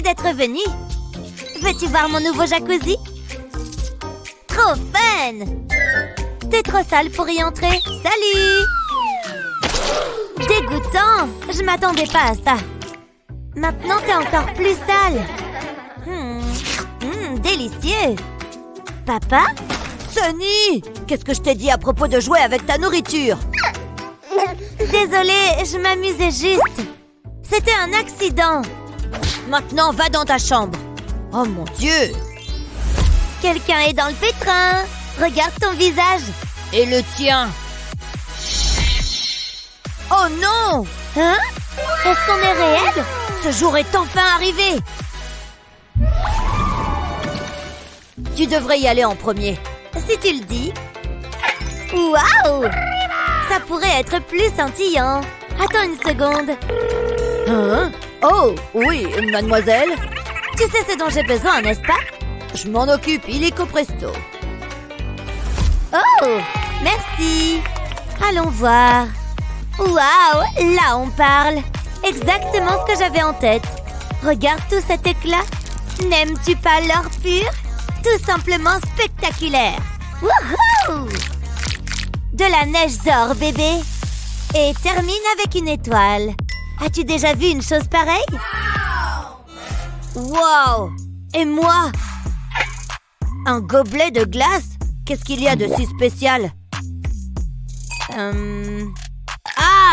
Merci d'être venu. Veux-tu voir mon nouveau jacuzzi? Trop fun! T'es trop sale pour y entrer. Salut! Dégoûtant! Je m'attendais pas à ça. Maintenant, t'es encore plus sale. Délicieux. Papa? Sunny! Qu'est-ce que je t'ai dit à propos de jouer avec ta nourriture? Désolée, je m'amusais juste. C'était un accident. Maintenant, va dans ta chambre. Oh mon Dieu! Quelqu'un est dans le pétrin. Regarde ton visage. Et le tien? Oh non! Hein? Est-ce qu'on est réel? Ce jour est enfin arrivé! Tu devrais y aller en premier. Si tu le dis. Waouh! Ça pourrait être plus scintillant. Attends une seconde. Hein? Oh, oui, mademoiselle. Tu sais ce dont j'ai besoin, n'est-ce pas? Je m'en occupe, illico presto. Oh! Merci. Allons voir. Waouh! Là, on parle. Exactement ce que j'avais en tête. Regarde tout cet éclat. N'aimes-tu pas l'or pur? Tout simplement spectaculaire. Wouhou! De la neige d'or, bébé. Et termine avec une étoile. As-tu déjà vu une chose pareille? Wow! Et moi? Un gobelet de glace? Qu'est-ce qu'il y a de si spécial?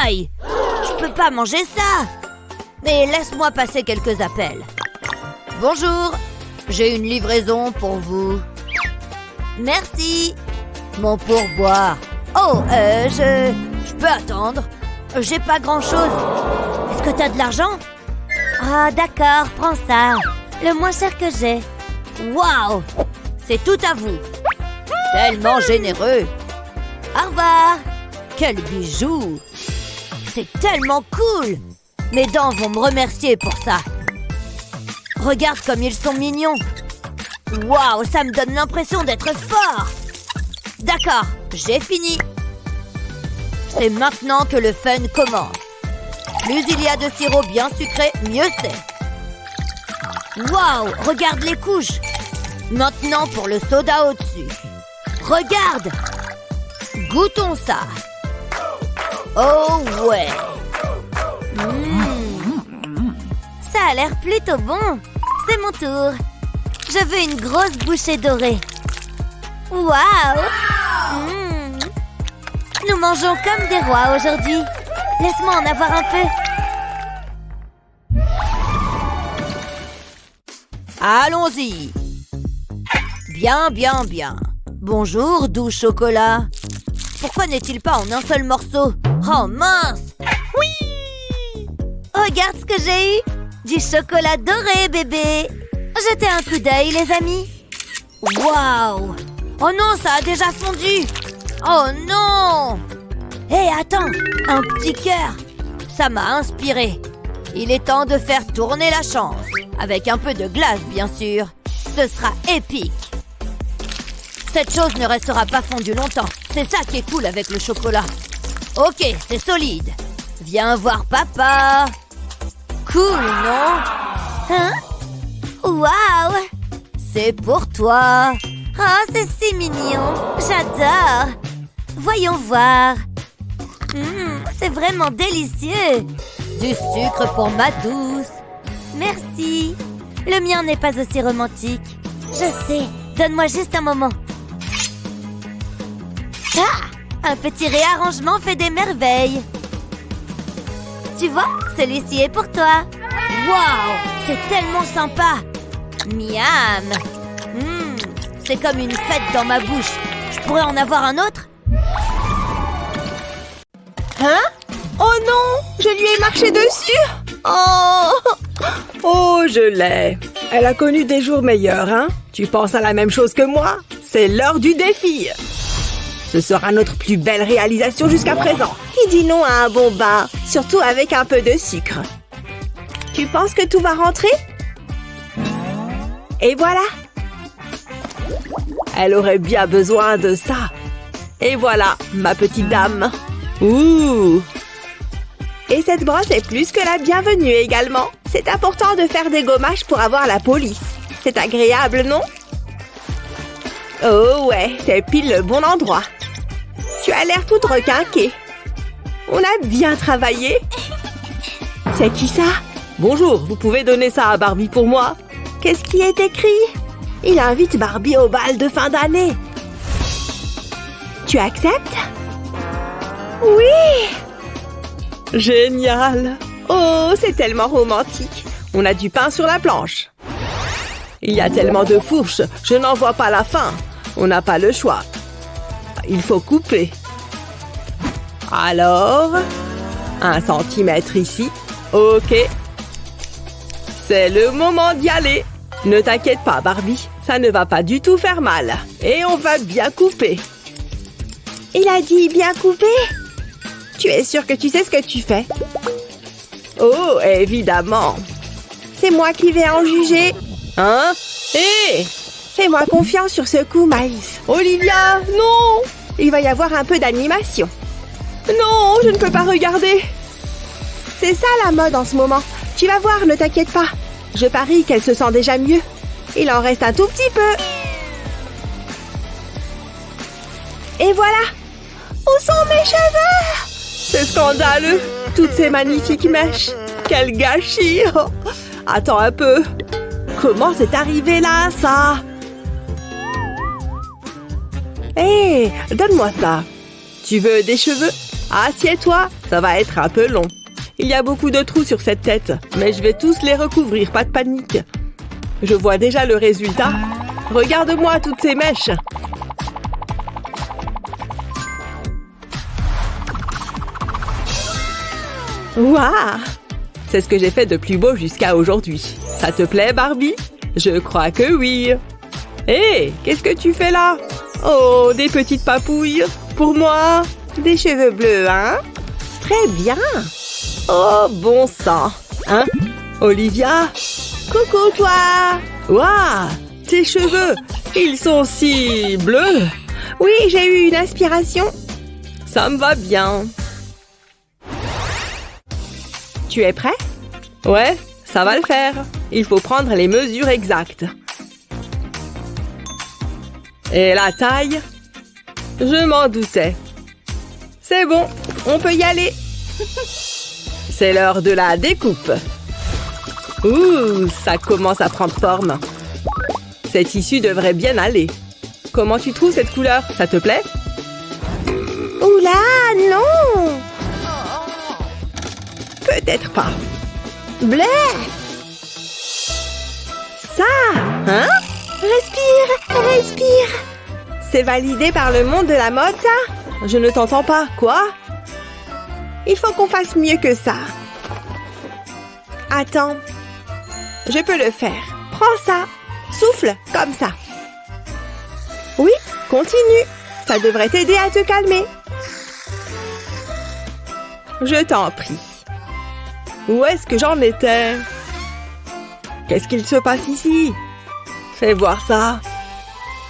Aïe! Je peux pas manger ça! Mais laisse-moi passer quelques appels. Bonjour! J'ai une livraison pour vous. Merci! Mon pourboire. Oh, je peux attendre. J'ai pas grand-chose. Est-ce que t'as de l'argent? Ah, d'accord, prends ça. Le moins cher que j'ai. Waouh! C'est tout à vous. Tellement généreux. Au revoir. Quel bijou! C'est tellement cool! Mes dents vont me remercier pour ça. Regarde comme ils sont mignons. Waouh, ça me donne l'impression d'être fort. D'accord, j'ai fini. C'est maintenant que le fun commence. Plus il y a de sirop bien sucré, mieux c'est. Waouh, regarde les couches. Maintenant pour le soda au-dessus. Regarde! Goûtons ça. Oh ouais. Ça a l'air plutôt bon. C'est mon tour. Je veux une grosse bouchée dorée. Waouh! Nous mangeons comme des rois aujourd'hui. Laisse-moi en avoir un peu. Allons-y. Bien, bien, bien. Bonjour, doux chocolat. Pourquoi n'est-il pas en un seul morceau? Oh mince! Oui! Regarde ce que j'ai eu. Du chocolat doré, bébé. Jetez un coup d'œil, les amis. Waouh! Oh non, ça a déjà fondu! Oh non! Hé, attends! Un petit cœur! Ça m'a inspiré. Il est temps de faire tourner la chance. Avec un peu de glace, bien sûr. Ce sera épique. Cette chose ne restera pas fondue longtemps. C'est ça qui est cool avec le chocolat. Ok, c'est solide. Viens voir papa. Cool, non? Hein? Waouh! C'est pour toi. Oh, c'est si mignon. J'adore. Voyons voir. C'est vraiment délicieux. Du sucre pour ma douce. Merci. Le mien n'est pas aussi romantique. Je sais. Donne-moi juste un moment. Ah! Un petit réarrangement fait des merveilles. Tu vois, celui-ci est pour toi. Waouh! C'est tellement sympa. Miam! C'est comme une fête dans ma bouche. Je pourrais en avoir un autre? Hein? Oh non! Je lui ai marché dessus! Oh! Oh, je l'ai. Elle a connu des jours meilleurs, hein? Tu penses à la même chose que moi? C'est l'heure du défi! Ce sera notre plus belle réalisation jusqu'à présent. Qui dit non à un bon bain? Surtout avec un peu de sucre. Tu penses que tout va rentrer? Et voilà! Elle aurait bien besoin de ça. Et voilà, ma petite dame. Ouh! Et cette brosse est plus que la bienvenue également. C'est important de faire des gommages pour avoir la police. C'est agréable, non? Oh ouais, c'est pile le bon endroit. Tu as l'air toute requinquée. On a bien travaillé. C'est qui ça? Bonjour, vous pouvez donner ça à Barbie pour moi? Qu'est-ce qui est écrit? Il invite Barbie au bal de fin d'année. Tu acceptes? Oui! Génial! Oh, c'est tellement romantique. On a du pain sur la planche. Il y a tellement de fourches, je n'en vois pas la fin. On n'a pas le choix. Il faut couper. Alors, 1 centimètre ici. Ok. C'est le moment d'y aller. Ne t'inquiète pas, Barbie. Ça ne va pas du tout faire mal. Et on va bien couper. Il a dit bien couper? Tu es sûr que tu sais ce que tu fais? Oh, évidemment. C'est moi qui vais en juger. Hein? Hé! Fais-moi confiance sur ce coup, Maïs. Olivia, non! Il va y avoir un peu d'animation. Non, je ne peux pas regarder. C'est ça la mode en ce moment. Tu vas voir, ne t'inquiète pas. Je parie qu'elle se sent déjà mieux. Il en reste un tout petit peu. Et voilà. Où sont mes cheveux? C'est scandaleux. Toutes ces magnifiques mèches. Quel gâchis. Oh. Attends un peu. Comment c'est arrivé là, ça? Hé, donne-moi ça. Tu veux des cheveux? Assieds-toi, ça va être un peu long. Il y a beaucoup de trous sur cette tête, mais je vais tous les recouvrir, pas de panique. Je vois déjà le résultat. Regarde-moi toutes ces mèches. Waouh! C'est ce que j'ai fait de plus beau jusqu'à aujourd'hui. Ça te plaît, Barbie? Je crois que oui. Hé, qu'est-ce que tu fais là? Oh, des petites papouilles. Pour moi, des cheveux bleus, hein? Très bien. Oh, bon sang. Hein? Olivia? Coucou, toi! Waouh! Tes cheveux, ils sont si bleus. Oui, j'ai eu une inspiration. Ça me va bien. Tu es prêt? Ouais, ça va le faire. Il faut prendre les mesures exactes. Et la taille? Je m'en doutais. C'est bon, on peut y aller. C'est l'heure de la découpe. Ouh, ça commence à prendre forme. Cette issue devrait bien aller. Comment tu trouves cette couleur? Ça te plaît? Oula, non! Peut-être pas. Bleu! Ça, hein? Respire, respire. C'est validé par le monde de la mode, ça? Je ne t'entends pas. Quoi? Il faut qu'on fasse mieux que ça. Attends. Je peux le faire. Prends ça. Souffle, comme ça. Oui, continue. Ça devrait t'aider à te calmer. Je t'en prie. Où est-ce que j'en étais? Qu'est-ce qu'il se passe ici? Fais voir ça.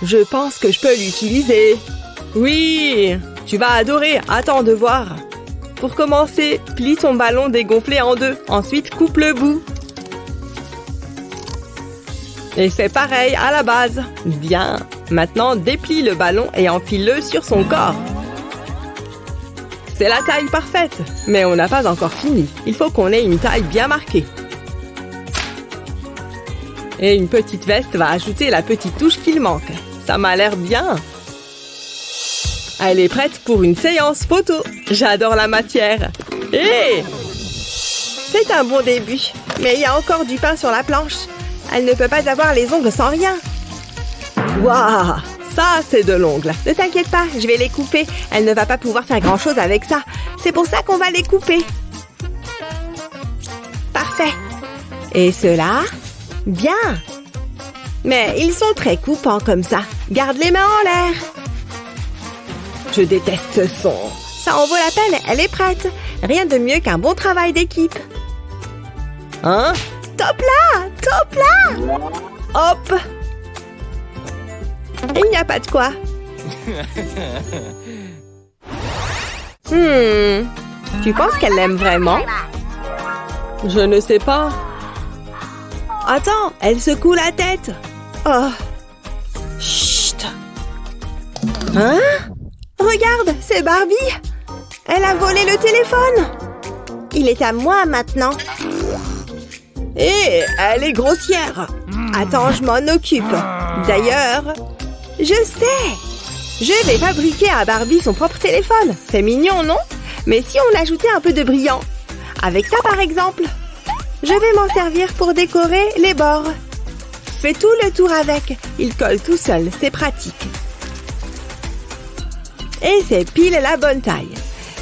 Je pense que je peux l'utiliser. Oui, tu vas adorer. Attends de voir. Pour commencer, plie ton ballon dégonflé en 2. Ensuite, coupe le bout. Et fais pareil à la base. Bien. Maintenant, déplie le ballon et enfile-le sur son corps. C'est la taille parfaite. Mais on n'a pas encore fini. Il faut qu'on ait une taille bien marquée. Et une petite veste va ajouter la petite touche qu'il manque. Ça m'a l'air bien. Elle est prête pour une séance photo. J'adore la matière. Hé! C'est un bon début. Mais il y a encore du pain sur la planche. Elle ne peut pas avoir les ongles sans rien. Waouh! Ça, c'est de l'ongle. Ne t'inquiète pas, je vais les couper. Elle ne va pas pouvoir faire grand-chose avec ça. C'est pour ça qu'on va les couper. Parfait. Et ceux-là? Bien. Mais ils sont très coupants comme ça. Garde les mains en l'air. Je déteste ce son. Ça en vaut la peine, elle est prête. Rien de mieux qu'un bon travail d'équipe. Hein? Top là! Top là! Hop! Il n'y a pas de quoi. Tu penses qu'elle l'aime vraiment? Je ne sais pas. attends, elle secoue la tête. Oh. Chut. Hein? Regarde, c'est Barbie. Elle a volé le téléphone. Il est à moi maintenant. Hé, elle est grossière. Attends, je m'en occupe. D'ailleurs, je sais. Je vais fabriquer à Barbie son propre téléphone. C'est mignon, non? Mais si on ajoutait un peu de brillant? Avec ça, par exemple. Je vais m'en servir pour décorer les bords. Fais tout le tour avec. Il colle tout seul, c'est pratique. Et c'est pile la bonne taille.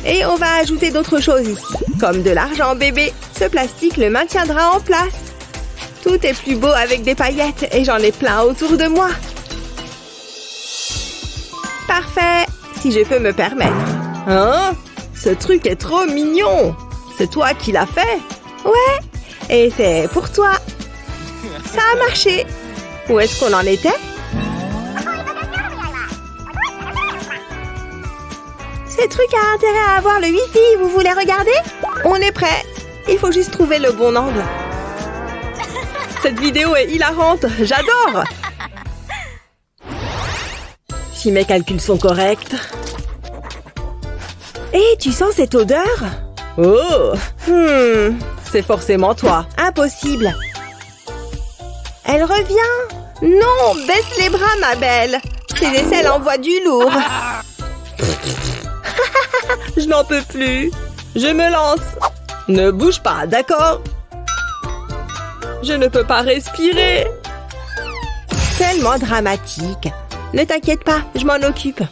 Et on va ajouter d'autres choses ici, comme de l'argent bébé. Ce plastique le maintiendra en place. Tout est plus beau avec des paillettes et j'en ai plein autour de moi. Parfait, si je peux me permettre. Hein? Ce truc est trop mignon. C'est toi qui l'as fait? Ouais, et c'est pour toi. Ça a marché. Où est-ce qu'on en était? Ce truc a intérêt à avoir le Wi-Fi, vous voulez regarder? On est prêt. Il faut juste trouver le bon angle. Cette vidéo est hilarante, j'adore! Si mes calculs sont corrects... Et tu sens cette odeur? Oh! C'est forcément toi. Impossible. Elle revient. Non, baisse les bras, ma belle. Ces aisselles envoient du lourd. Je n'en peux plus. Je me lance. Ne bouge pas, d'accord? Je ne peux pas respirer. Tellement dramatique. Ne t'inquiète pas, je m'en occupe.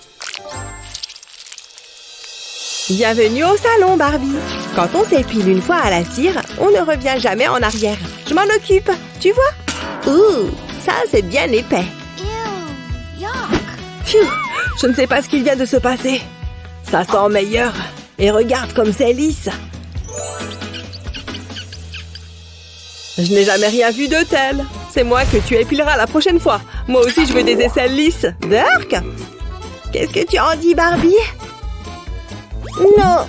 Bienvenue au salon, Barbie. Quand on s'épile une fois à la cire, on ne revient jamais en arrière. Je m'en occupe, tu vois? Ouh, ça c'est bien épais. Pfiou, je ne sais pas ce qu'il vient de se passer. Ça sent meilleur. Et regarde comme c'est lisse. Je n'ai jamais rien vu de tel. C'est moi que tu épileras la prochaine fois. Moi aussi, je veux des aisselles lisses. Dirk? Qu'est-ce que tu en dis, Barbie? Non,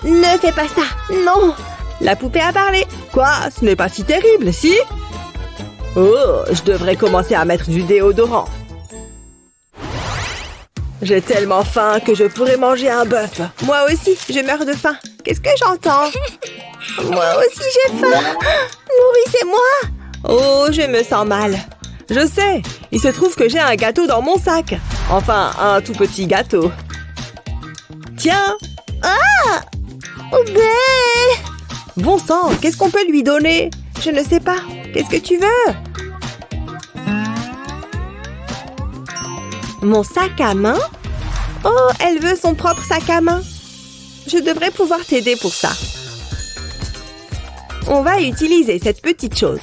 ne fais pas ça. Non. La poupée a parlé. Quoi? Ce n'est pas si terrible, si? Oh, je devrais commencer à mettre du déodorant. J'ai tellement faim que je pourrais manger un bœuf. Moi aussi, je meurs de faim. Qu'est-ce que j'entends? Moi aussi, j'ai faim. Nourrissez-moi. Oh, je me sens mal. Je sais, il se trouve que j'ai un gâteau dans mon sac. Enfin, un tout petit gâteau. Tiens. Ah! Ben! Bon sang, qu'est-ce qu'on peut lui donner? Je ne sais pas. Qu'est-ce que tu veux? Mon sac à main? Oh, elle veut son propre sac à main. Je devrais pouvoir t'aider pour ça. On va utiliser cette petite chose.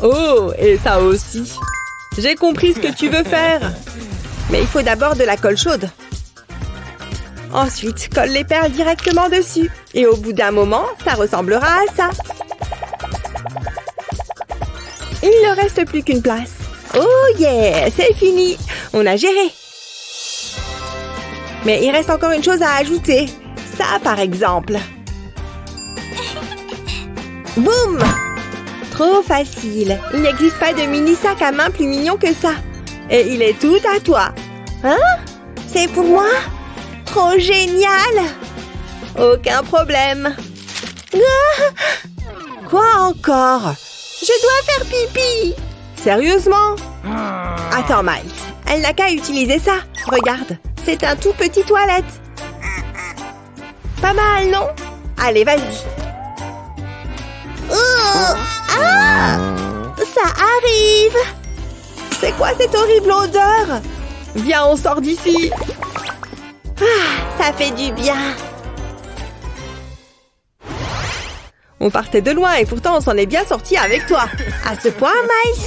Oh, et ça aussi. J'ai compris ce que tu veux faire. Mais il faut d'abord de la colle chaude. Ensuite, colle les perles directement dessus. Et au bout d'un moment, ça ressemblera à ça. Il ne reste plus qu'une place. Oh yeah, c'est fini. On a géré. Mais il reste encore une chose à ajouter. Ça, par exemple. Boum! Trop facile. Il n'existe pas de mini sac à main plus mignon que ça. Et il est tout à toi. Hein? C'est pour moi? Trop génial! Aucun problème. Ah! Quoi encore? Je dois faire pipi. Sérieusement? Attends, Miles. Elle n'a qu'à utiliser ça. Regarde, c'est un tout petit toilette. Pas mal, non? Allez, vas-y. Oh! Ah! Ça arrive! C'est quoi cette horrible odeur? Viens, on sort d'ici. Ah, ça fait du bien. On partait de loin et pourtant on s'en est bien sortis avec toi. À ce point, Miles?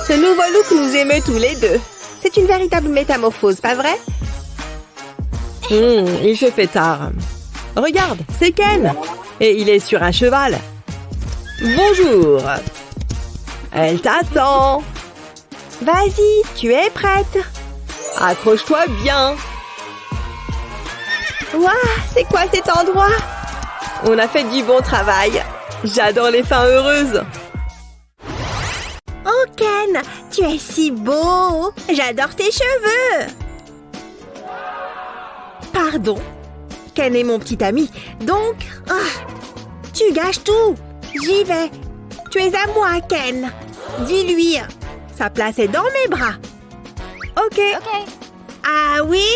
Ce nouveau look nous émeut tous les deux. C'est une véritable métamorphose, pas vrai? Il se fait tard. Regarde, c'est Ken. Et il est sur un cheval. Bonjour. Elle t'attend. Vas-y, tu es prête. Accroche-toi bien. Waouh, c'est quoi cet endroit? On a fait du bon travail. J'adore les fins heureuses. Ken, tu es si beau. J'adore tes cheveux. Pardon. Ken est mon petit ami, donc... tu gâches tout. J'y vais. Tu es à moi, Ken. Dis-lui. Sa place est dans mes bras. Ok. Ah oui?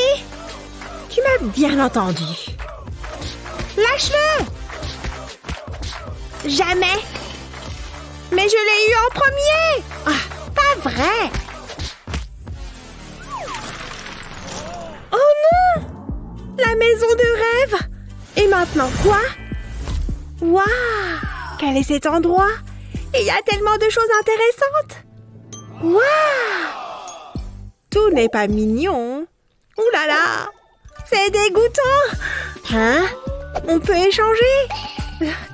Tu m'as bien entendu. Lâche-le! Jamais! Mais je l'ai eu en premier! Pas vrai! Oh non! La maison de rêve! Et maintenant quoi? Waouh! Quel est cet endroit? Il y a tellement de choses intéressantes! Waouh! Tout n'est pas mignon. Ouh là là! C'est dégoûtant! Hein? On peut échanger?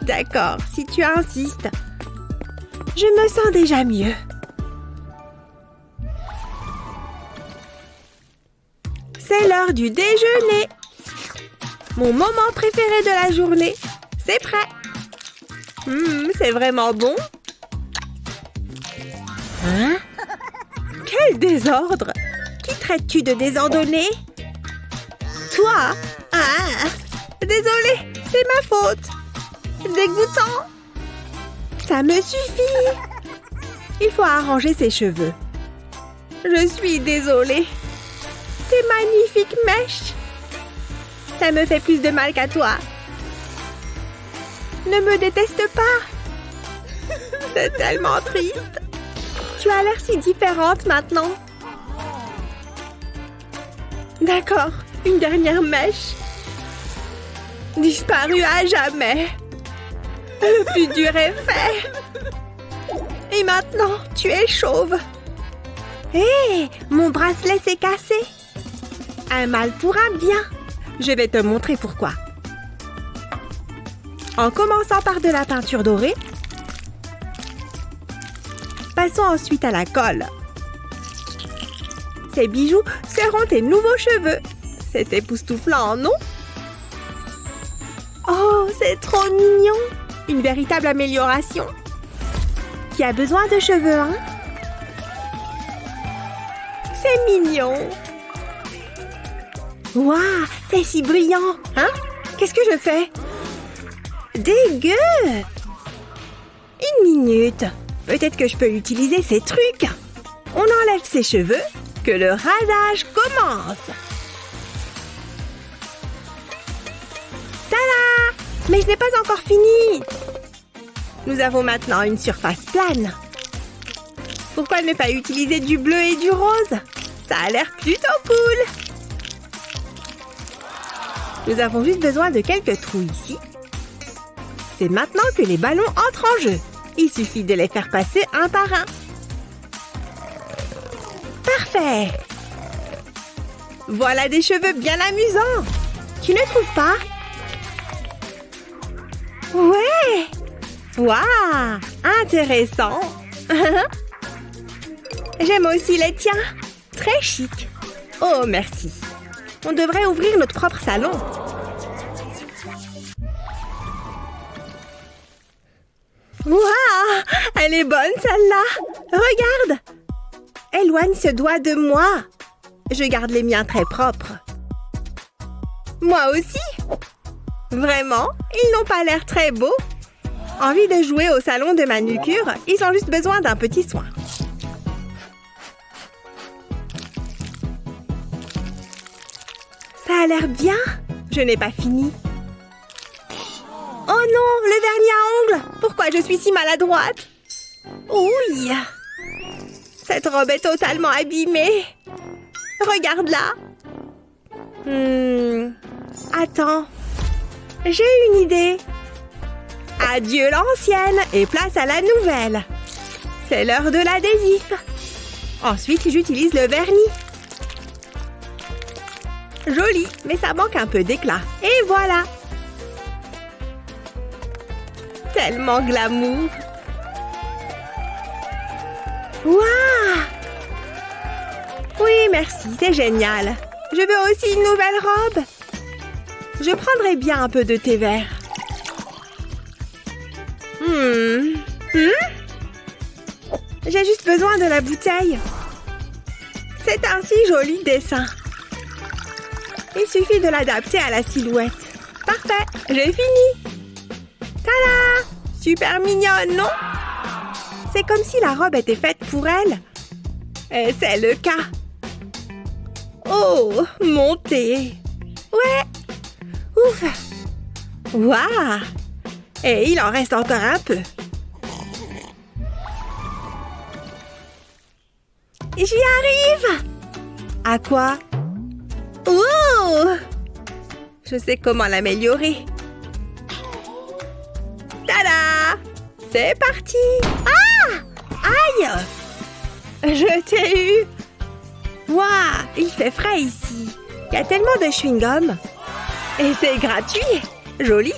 D'accord, si tu insistes. Je me sens déjà mieux. C'est l'heure du déjeuner. Mon moment préféré de la journée. C'est prêt. C'est vraiment bon. Hein? Quel désordre! Qui traites-tu de désordonné? Toi? Désolée, c'est ma faute. Dégoûtant. Ça me suffit. Il faut arranger ses cheveux. Je suis désolée. Tes magnifiques mèches. Ça me fait plus de mal qu'à toi. Ne me déteste pas. C'est tellement triste. Tu as l'air si différente maintenant. D'accord, une dernière mèche. Disparue à jamais. Le plus dur est fait. Et maintenant, tu es chauve. Hé, mon bracelet s'est cassé. Un mal pour un bien. Je vais te montrer pourquoi. En commençant par de la peinture dorée, passons ensuite à la colle. Ces bijoux seront tes nouveaux cheveux. C'est époustouflant, non? Oh, c'est trop mignon! Une véritable amélioration. Qui a besoin de cheveux, hein? C'est mignon! Waouh, c'est si brillant! Hein? Qu'est-ce que je fais? Dégueu! Une minute. Peut-être que je peux utiliser ces trucs. On enlève ses cheveux, que le rasage commence. Tada! Mais je n'ai pas encore fini. Nous avons maintenant une surface plane. Pourquoi ne pas utiliser du bleu et du rose? Ça a l'air plutôt cool. Nous avons juste besoin de quelques trous ici. C'est maintenant que les ballons entrent en jeu. Il suffit de les faire passer un par un. Parfait! Voilà des cheveux bien amusants. Tu ne trouves pas? Ouais! Waouh! Intéressant! J'aime aussi les tiens. Très chic. Oh, merci. On devrait ouvrir notre propre salon. Waouh! Elle est bonne, celle-là! Regarde! Éloigne ce doigt de moi. Je garde les miens très propres. Moi aussi? Vraiment? Ils n'ont pas l'air très beaux. Envie de jouer au salon de manucure? Ils ont juste besoin d'un petit soin. Ça a l'air bien. Je n'ai pas fini. Oh non, le vernis à ongles! Pourquoi je suis si maladroite? Oui! Cette robe est totalement abîmée. Regarde-la. Attends. J'ai une idée. Adieu l'ancienne et place à la nouvelle. C'est l'heure de l'adhésif. Ensuite, j'utilise le vernis. Joli, mais ça manque un peu d'éclat. Et voilà. Tellement glamour. Waouh! Oui, merci, c'est génial. Je veux aussi une nouvelle robe. Je prendrais bien un peu de thé vert. J'ai juste besoin de la bouteille. C'est un si joli dessin. Il suffit de l'adapter à la silhouette. Parfait, j'ai fini. Tada! Super mignonne, non? C'est comme si la robe était faite pour elle. Et c'est le cas. Oh, montez. Ouais. Ouf. Waouh. Et il en reste encore un peu. J'y arrive. À quoi? Wow. Je sais comment l'améliorer. Tada! C'est parti! Ah! Aïe! Je t'ai eu! Waouh! Il fait frais ici. Il y a tellement de chewing-gum. Et c'est gratuit! Joli!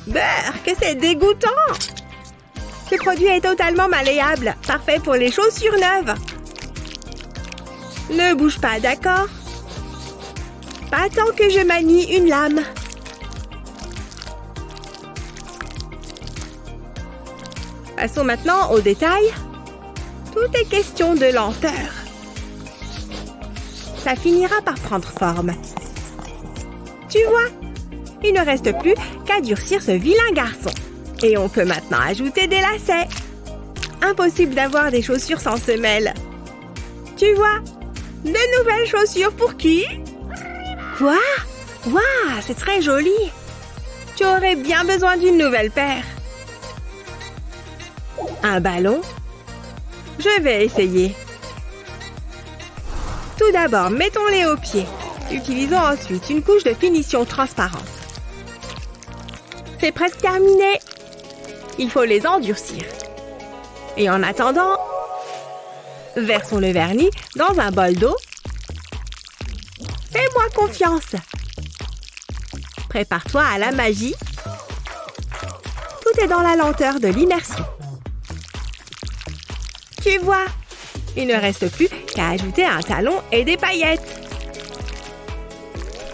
Beurre, que c'est dégoûtant! Ce produit est totalement malléable. Parfait pour les chaussures neuves. Ne bouge pas, d'accord? Pas tant que je manie une lame. Passons maintenant aux détails. Tout est question de lenteur. Ça finira par prendre forme. Tu vois, il ne reste plus qu'à durcir ce vilain garçon. Et on peut maintenant ajouter des lacets. Impossible d'avoir des chaussures sans semelles. Tu vois, de nouvelles chaussures pour qui? Quoi? Waouh, c'est très joli. Tu aurais bien besoin d'une nouvelle paire. Un ballon? Je vais essayer. Tout d'abord, mettons-les aux pieds. Utilisons ensuite une couche de finition transparente. C'est presque terminé. Il faut les endurcir. Et en attendant, versons le vernis dans un bol d'eau. Fais-moi confiance. Prépare-toi à la magie. Tout est dans la lenteur de l'immersion. Tu vois, il ne reste plus qu'à ajouter un talon et des paillettes.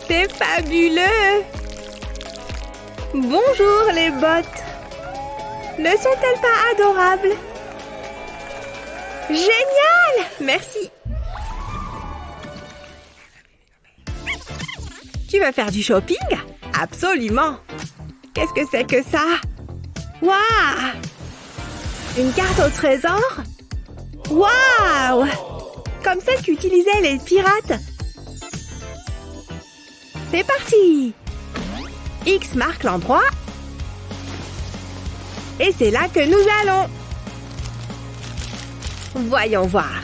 C'est fabuleux! Bonjour les bottes! Ne sont-elles pas adorables? Génial! Merci! Tu veux faire du shopping? Absolument! Qu'est-ce que c'est que ça? Waouh! Une carte au trésor? Waouh! Comme celle qu'utilisaient les pirates. C'est parti! X marque l'endroit. Et c'est là que nous allons. Voyons voir.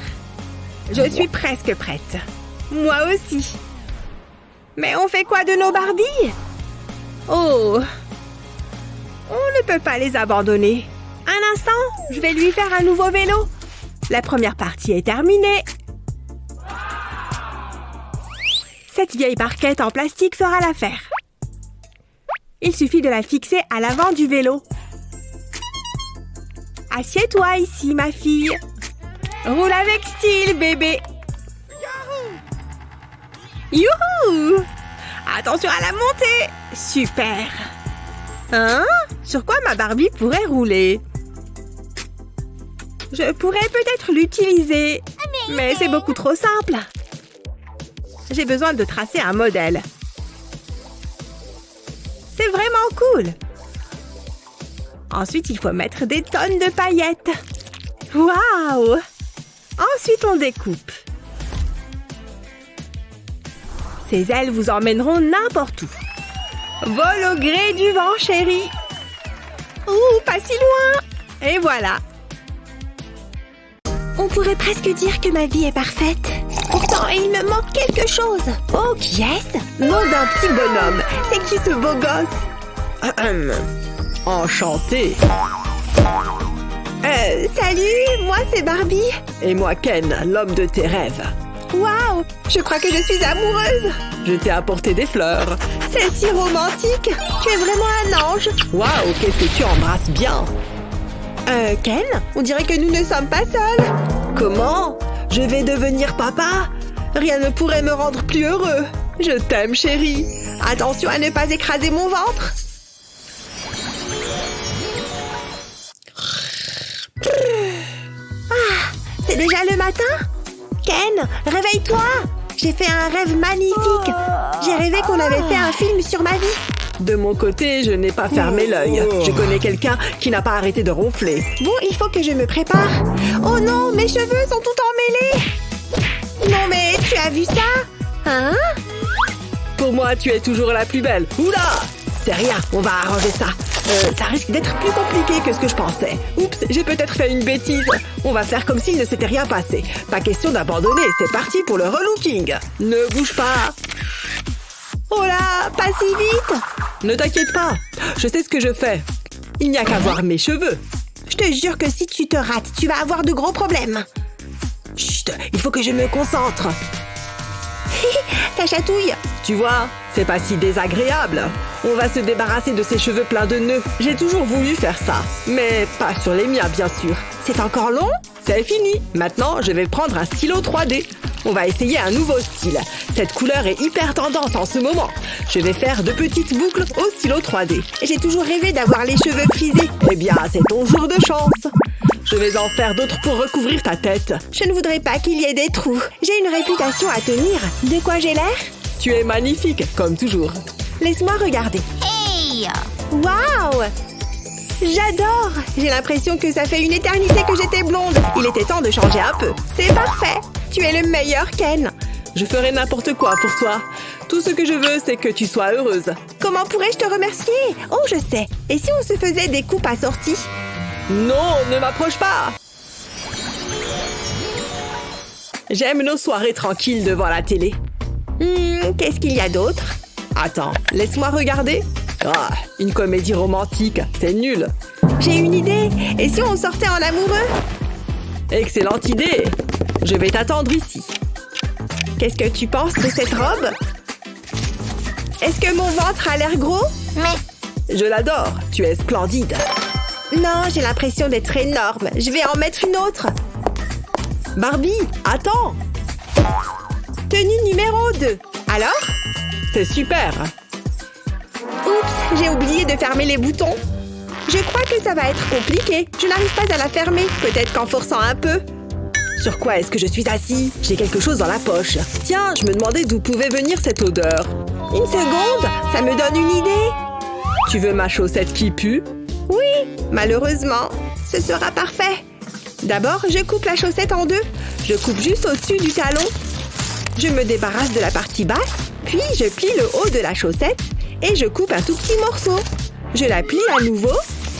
Je suis presque prête. Moi aussi. Mais on fait quoi de nos Barbies? Oh! On ne peut pas les abandonner. Un instant, je vais lui faire un nouveau vélo. La première partie est terminée. Cette vieille barquette en plastique fera l'affaire. Il suffit de la fixer à l'avant du vélo. Assieds-toi ici, ma fille. Roule avec style, bébé. Youhou! Attention à la montée. Super. Hein? Sur quoi ma Barbie pourrait rouler? Je pourrais peut-être l'utiliser, mais c'est beaucoup trop simple. J'ai besoin de tracer un modèle. C'est vraiment cool. Ensuite, il faut mettre des tonnes de paillettes. Waouh! Ensuite, on découpe. Ces ailes vous emmèneront n'importe où. Vol au gré du vent, chérie. Ouh, pas si loin. Et voilà. On pourrait presque dire que ma vie est parfaite. Pourtant, il me manque quelque chose. Oh, qui est-ce? Nom d'un petit bonhomme. C'est qui ce beau gosse? Enchanté. Salut, moi c'est Barbie. Et moi Ken, l'homme de tes rêves. Waouh, je crois que je suis amoureuse. Je t'ai apporté des fleurs. C'est si romantique. Tu es vraiment un ange. Waouh, qu'est-ce que tu embrasses bien. Ken, on dirait que nous ne sommes pas seuls. Comment? Je vais devenir papa? Rien ne pourrait me rendre plus heureux. Je t'aime, chérie. Attention à ne pas écraser mon ventre. déjà le matin? Ken, réveille-toi! J'ai fait un rêve magnifique. J'ai rêvé qu'on avait fait un film sur ma vie. De mon côté, je n'ai pas fermé l'œil. Je connais quelqu'un qui n'a pas arrêté de ronfler. Bon, il faut que je me prépare. Oh non, mes cheveux sont tout emmêlés. Non mais, tu as vu ça? Hein? Pour moi, tu es toujours la plus belle. Oula! C'est rien, on va arranger ça. Ça risque d'être plus compliqué que ce que je pensais. Oups, j'ai peut-être fait une bêtise. On va faire comme s'il ne s'était rien passé. Pas question d'abandonner, c'est parti pour le relooking. Ne bouge pas. Oh là, pas si vite. Ne t'inquiète pas, je sais ce que je fais. Il n'y a qu'à voir mes cheveux. Je te jure que si tu te rates, tu vas avoir de gros problèmes. Chut, il faut que je me concentre. Ça chatouille. Tu vois, c'est pas si désagréable. On va se débarrasser de ces cheveux pleins de nœuds. J'ai toujours voulu faire ça, mais pas sur les miens, bien sûr. C'est encore long? C'est fini. Maintenant, je vais prendre un stylo 3D. On va essayer un nouveau style. Cette couleur est hyper tendance en ce moment. Je vais faire de petites boucles au stylo 3D. J'ai toujours rêvé d'avoir les cheveux frisés. Eh bien, c'est ton jour de chance. Je vais en faire d'autres pour recouvrir ta tête. Je ne voudrais pas qu'il y ait des trous. J'ai une réputation à tenir. De quoi j'ai l'air? Tu es magnifique, comme toujours. Laisse-moi regarder. Hey! Waouh! J'adore! J'ai l'impression que ça fait une éternité que j'étais blonde. Il était temps de changer un peu. C'est parfait! Tu es le meilleur, Ken. Je ferai n'importe quoi pour toi. Tout ce que je veux, c'est que tu sois heureuse. Comment pourrais-je te remercier? Oh, je sais. Et si on se faisait des coupes assorties? Non, ne m'approche pas! J'aime nos soirées tranquilles devant la télé. Qu'est-ce qu'il y a d'autre? Attends, laisse-moi regarder. Ah, une comédie romantique, c'est nul. J'ai une idée. Et si on sortait en amoureux? Excellente idée. Je vais t'attendre ici. Qu'est-ce que tu penses de cette robe? Est-ce que mon ventre a l'air gros? Mais Je l'adore, tu es splendide. Non, j'ai l'impression d'être énorme. Je vais en mettre une autre. Barbie, attends. Tenue numéro 2. Alors? C'est super. Oups, j'ai oublié de fermer les boutons. Je crois que ça va être compliqué. Je n'arrive pas à la fermer. Peut-être qu'en forçant un peu. Sur quoi est-ce que je suis assis? J'ai quelque chose dans la poche. Tiens, je me demandais d'où pouvait venir cette odeur. Une seconde, ça me donne une idée. Tu veux ma chaussette qui pue? Oui, malheureusement. Ce sera parfait. D'abord, je coupe la chaussette en deux. Je coupe juste au-dessus du talon. Je me débarrasse de la partie basse, puis je plie le haut de la chaussette et je coupe un tout petit morceau. Je la plie à nouveau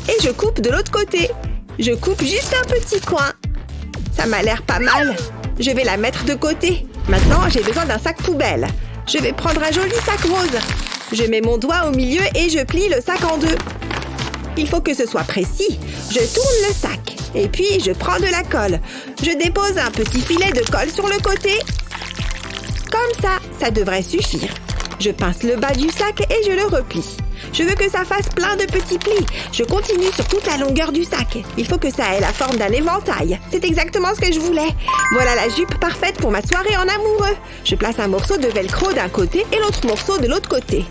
et je coupe de l'autre côté. Je coupe juste un petit coin. Ça m'a l'air pas mal. Je vais la mettre de côté. Maintenant, j'ai besoin d'un sac poubelle. Je vais prendre un joli sac rose. Je mets mon doigt au milieu et je plie le sac en deux. Il faut que ce soit précis. Je tourne le sac. Et puis, je prends de la colle. Je dépose un petit filet de colle sur le côté. Comme ça, ça devrait suffire. Je pince le bas du sac et je le replie. Je veux que ça fasse plein de petits plis. Je continue sur toute la longueur du sac. Il faut que ça ait la forme d'un éventail. C'est exactement ce que je voulais. Voilà la jupe parfaite pour ma soirée en amoureux. Je place un morceau de velcro d'un côté et l'autre morceau de l'autre côté.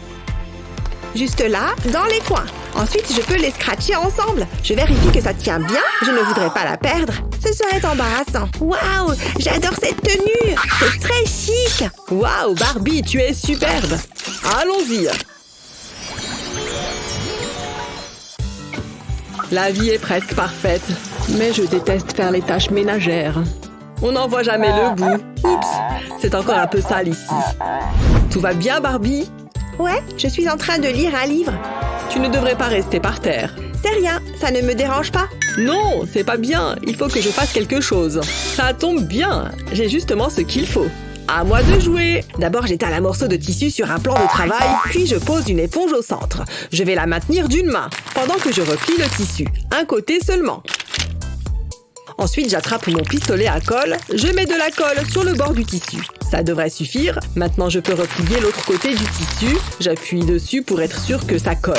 Juste là, dans les coins. Ensuite, je peux les scratcher ensemble. Je vérifie que ça tient bien. Je ne voudrais pas la perdre. Ce serait embarrassant. Waouh, j'adore cette tenue. C'est très chic. Waouh, Barbie, tu es superbe. Allons-y. La vie est presque parfaite, mais je déteste faire les tâches ménagères. On n'en voit jamais le bout. Oups, c'est encore un peu sale ici. Tout va bien, Barbie? Ouais, je suis en train de lire un livre. Tu ne devrais pas rester par terre. C'est rien, ça ne me dérange pas. Non, c'est pas bien. Il faut que je fasse quelque chose. Ça tombe bien. J'ai justement ce qu'il faut. À moi de jouer. D'abord, j'étale un morceau de tissu sur un plan de travail, puis je pose une éponge au centre. Je vais la maintenir d'une main, pendant que je replie le tissu. Un côté seulement. Ensuite, j'attrape mon pistolet à colle. Je mets de la colle sur le bord du tissu. Ça devrait suffire. Maintenant, je peux replier l'autre côté du tissu. J'appuie dessus pour être sûr que ça colle.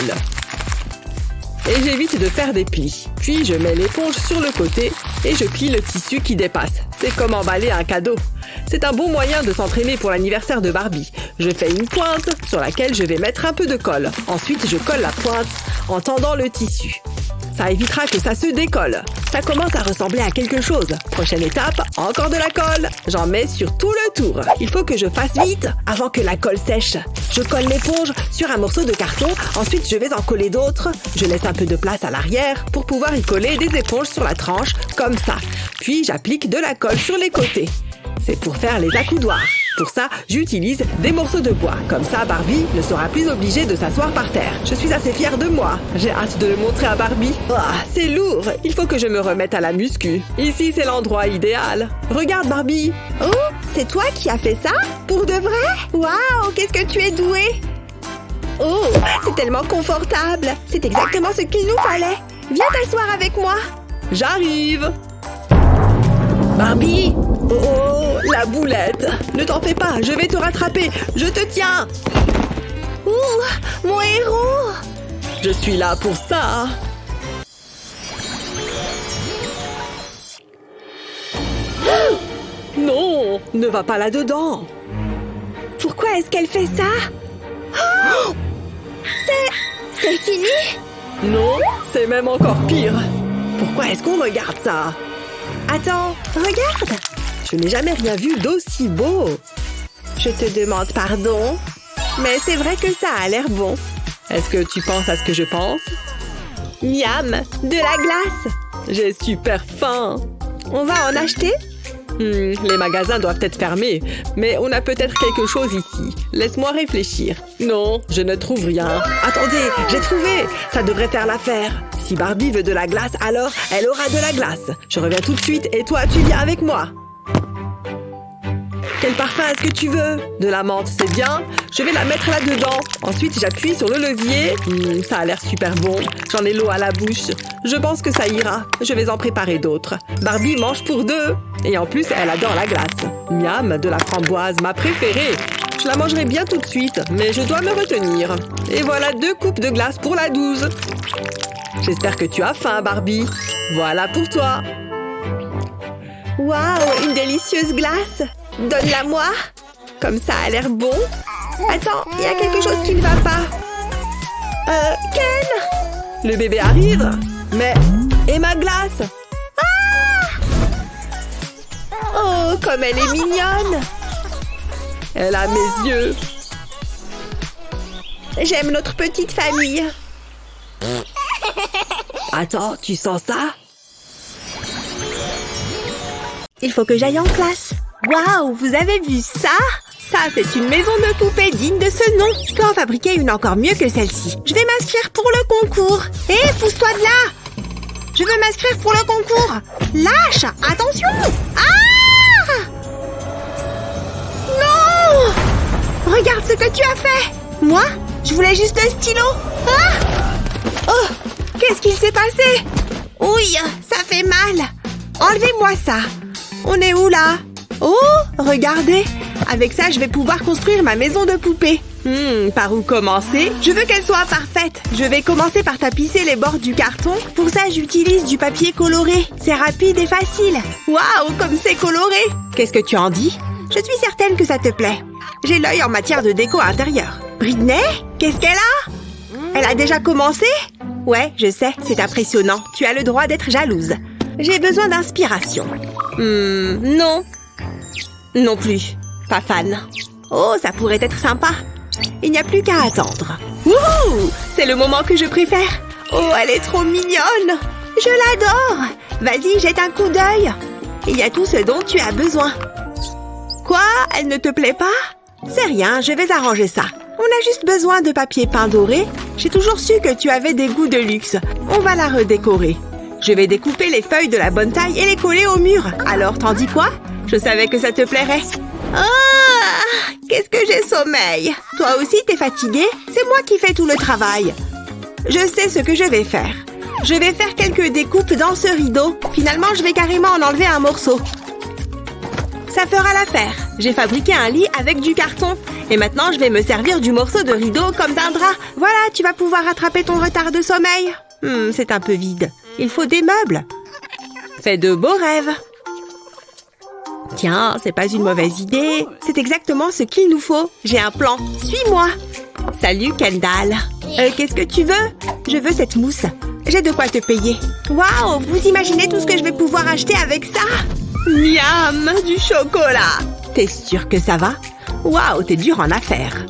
Et j'évite de faire des plis. Puis, je mets l'éponge sur le côté et je plie le tissu qui dépasse. C'est comme emballer un cadeau. C'est un bon moyen de s'entraîner pour l'anniversaire de Barbie. Je fais une pointe sur laquelle je vais mettre un peu de colle. Ensuite, je colle la pointe en tendant le tissu. Ça évitera que ça se décolle. Ça commence à ressembler à quelque chose. Prochaine étape, encore de la colle. J'en mets sur tout le tour. Il faut que je fasse vite avant que la colle sèche. Je colle l'éponge sur un morceau de carton. Ensuite, je vais en coller d'autres. Je laisse un peu de place à l'arrière pour pouvoir y coller des éponges sur la tranche, comme ça. Puis, j'applique de la colle sur les côtés. C'est pour faire les accoudoirs. Pour ça, j'utilise des morceaux de bois. Comme ça, Barbie ne sera plus obligée de s'asseoir par terre. Je suis assez fière de moi. J'ai hâte de le montrer à Barbie. Ah, c'est lourd. Il faut que je me remette à la muscu. Ici, c'est l'endroit idéal. Regarde, Barbie. Oh, c'est toi qui as fait ça? Pour de vrai? Waouh, qu'est-ce que tu es douée! Oh, c'est tellement confortable. C'est exactement ce qu'il nous fallait. Viens t'asseoir avec moi. J'arrive. Barbie! Oh, la boulette! Ne t'en fais pas, je vais te rattraper. Je te tiens. Ouh, mon héros! Je suis là pour ça. Non, ne va pas là-dedans. Pourquoi est-ce qu'elle fait ça? Oh, c'est fini? Non, c'est même encore pire. Pourquoi est-ce qu'on regarde ça? Attends, regarde! Je n'ai jamais rien vu d'aussi beau. Je te demande pardon, mais c'est vrai que ça a l'air bon. Est-ce que tu penses à ce que je pense? Miam, de la glace! J'ai super faim. On va en acheter? Les magasins doivent être fermés, mais on a peut-être quelque chose ici. Laisse-moi réfléchir. Non, je ne trouve rien. Attendez, j'ai trouvé! Ça devrait faire l'affaire. Si Barbie veut de la glace, alors elle aura de la glace. Je reviens tout de suite et toi, tu viens avec moi. Quel parfum est-ce que tu veux? De la menthe, c'est bien. Je vais la mettre là-dedans. Ensuite, j'appuie sur le levier. Ça a l'air super bon. J'en ai l'eau à la bouche. Je pense que ça ira. Je vais en préparer d'autres. Barbie mange pour deux. Et en plus, elle adore la glace. Miam, de la framboise, ma préférée. Je la mangerai bien tout de suite, mais je dois me retenir. Et voilà 2 coupes de glace pour la 12. J'espère que tu as faim, Barbie. Voilà pour toi. Waouh, une délicieuse glace! Donne-la-moi! Comme ça a l'air bon. Attends, il y a quelque chose qui ne va pas. Ken! Le bébé arrive. Mais... Et ma glace? Oh, comme elle est mignonne! Elle a mes yeux. J'aime notre petite famille. Attends, tu sens ça? Il faut que j'aille en classe. Waouh, vous avez vu ça? Ça, c'est une maison de poupée digne de ce nom. Je peux en fabriquer une encore mieux que celle-ci. Je vais m'inscrire pour le concours. Hé, pousse-toi de là! Je veux m'inscrire pour le concours. Lâche! Attention! Ah! Non! Regarde ce que tu as fait! Moi, je voulais juste le stylo. Ah! Oh! Qu'est-ce qu'il s'est passé? Ouille, ça fait mal. Enlevez-moi ça. On est où là? Oh, regardez. Avec ça, je vais pouvoir construire ma maison de poupée. Par où commencer? Je veux qu'elle soit parfaite. Je vais commencer par tapisser les bords du carton. Pour ça, j'utilise du papier coloré. C'est rapide et facile. Waouh, comme c'est coloré! Qu'est-ce que tu en dis? Je suis certaine que ça te plaît. J'ai l'œil en matière de déco intérieure. Britney? Qu'est-ce qu'elle a? Elle a déjà commencé? Ouais, je sais, c'est impressionnant. Tu as le droit d'être jalouse. J'ai besoin d'inspiration. Non. Non plus. Pas fan. Oh, ça pourrait être sympa. Il n'y a plus qu'à attendre. Wouhou! C'est le moment que je préfère. Oh, elle est trop mignonne. Je l'adore. Vas-y, jette un coup d'œil. Il y a tout ce dont tu as besoin. Quoi? Elle ne te plaît pas? C'est rien, je vais arranger ça. On a juste besoin de papier peint doré. J'ai toujours su que tu avais des goûts de luxe. On va la redécorer. Je vais découper les feuilles de la bonne taille et les coller au mur. Alors, t'en dis quoi? Je savais que ça te plairait. Ah! Qu'est-ce que j'ai sommeil. Toi aussi, t'es fatiguée? C'est moi qui fais tout le travail. Je sais ce que je vais faire. Je vais faire quelques découpes dans ce rideau. Finalement, je vais carrément en enlever un morceau. Ça fera l'affaire. J'ai fabriqué un lit avec du carton. Et maintenant, je vais me servir du morceau de rideau comme d'un drap. Voilà, tu vas pouvoir rattraper ton retard de sommeil. C'est un peu vide. Il faut des meubles. Fais de beaux rêves. Tiens, c'est pas une mauvaise idée. C'est exactement ce qu'il nous faut. J'ai un plan. Suis-moi. Salut, Kendall. Qu'est-ce que tu veux? Je veux cette mousse. j'ai de quoi te payer. Waouh, vous imaginez tout ce que je vais pouvoir acheter avec ça? Miam, du chocolat. T'es sûre que ça va? Waouh, t'es dur en affaires.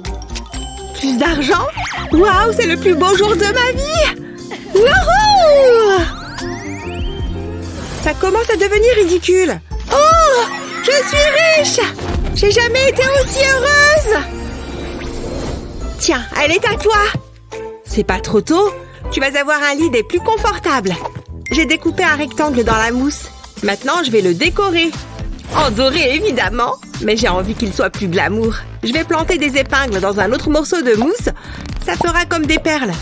Plus d'argent? Waouh, c'est le plus beau jour de ma vie! Wouhou! Ça commence à devenir ridicule. Oh! Je suis riche! J'ai jamais été aussi heureuse! Tiens, elle est à toi! C'est pas trop tôt? Tu vas avoir un lit des plus confortables. J'ai découpé un rectangle dans la mousse. Maintenant, je vais le décorer. En doré, évidemment, mais j'ai envie qu'il soit plus glamour. Je vais planter des épingles dans un autre morceau de mousse. Ça fera comme des perles.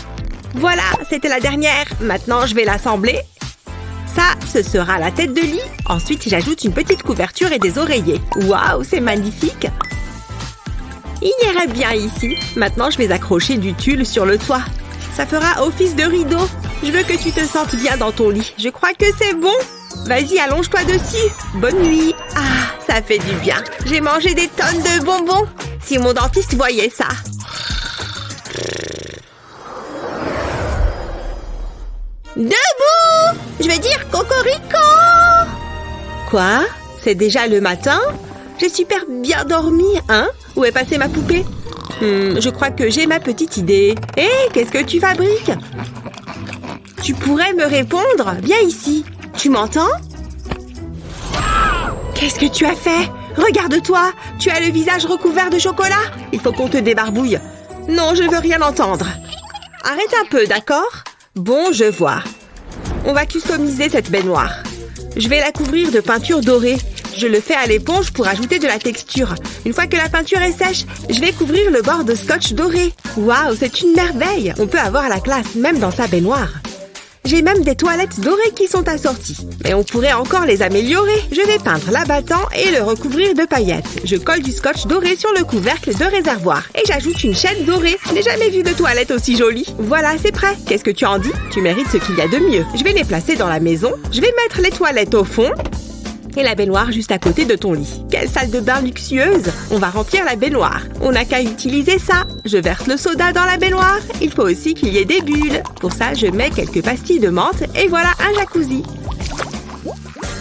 Voilà, c'était la dernière. Maintenant, je vais l'assembler. Ça, ce sera la tête de lit. Ensuite, j'ajoute une petite couverture et des oreillers. Waouh, c'est magnifique! Il irait bien ici. Maintenant, je vais accrocher du tulle sur le toit. Ça fera office de rideau. Je veux que tu te sentes bien dans ton lit. Je crois que c'est bon. Vas-y, allonge-toi dessus. Bonne nuit. Ah, ça fait du bien. J'ai mangé des tonnes de bonbons. Si mon dentiste voyait ça. Debout! Je veux dire cocorico! Quoi? C'est déjà le matin? J'ai super bien dormi, hein? Où est passée ma poupée? Je crois que j'ai ma petite idée. Hé, qu'est-ce que tu fabriques? Tu pourrais me répondre? Viens ici. Tu m'entends? Qu'est-ce que tu as fait? Regarde-toi! Tu as le visage recouvert de chocolat? Il faut qu'on te débarbouille. Non, je veux rien entendre. Arrête un peu, d'accord? Bon, je vois. On va customiser cette baignoire. Je vais la couvrir de peinture dorée. Je le fais à l'éponge pour ajouter de la texture. Une fois que la peinture est sèche, je vais couvrir le bord de scotch doré. Waouh, c'est une merveille! On peut avoir la classe même dans sa baignoire. J'ai même des toilettes dorées qui sont assorties. Mais on pourrait encore les améliorer. Je vais peindre l'abattant et le recouvrir de paillettes. Je colle du scotch doré sur le couvercle de réservoir. Et j'ajoute une chaîne dorée. Je n'ai jamais vu de toilette aussi jolie. Voilà, c'est prêt. Qu'est-ce que tu en dis? Tu mérites ce qu'il y a de mieux. Je vais les placer dans la maison. Je vais mettre les toilettes au fond. Et la baignoire juste à côté de ton lit. Quelle salle de bain luxueuse! On va remplir la baignoire. On n'a qu'à utiliser ça. Je verse le soda dans la baignoire. Il faut aussi qu'il y ait des bulles. Pour ça, je mets quelques pastilles de menthe et voilà un jacuzzi.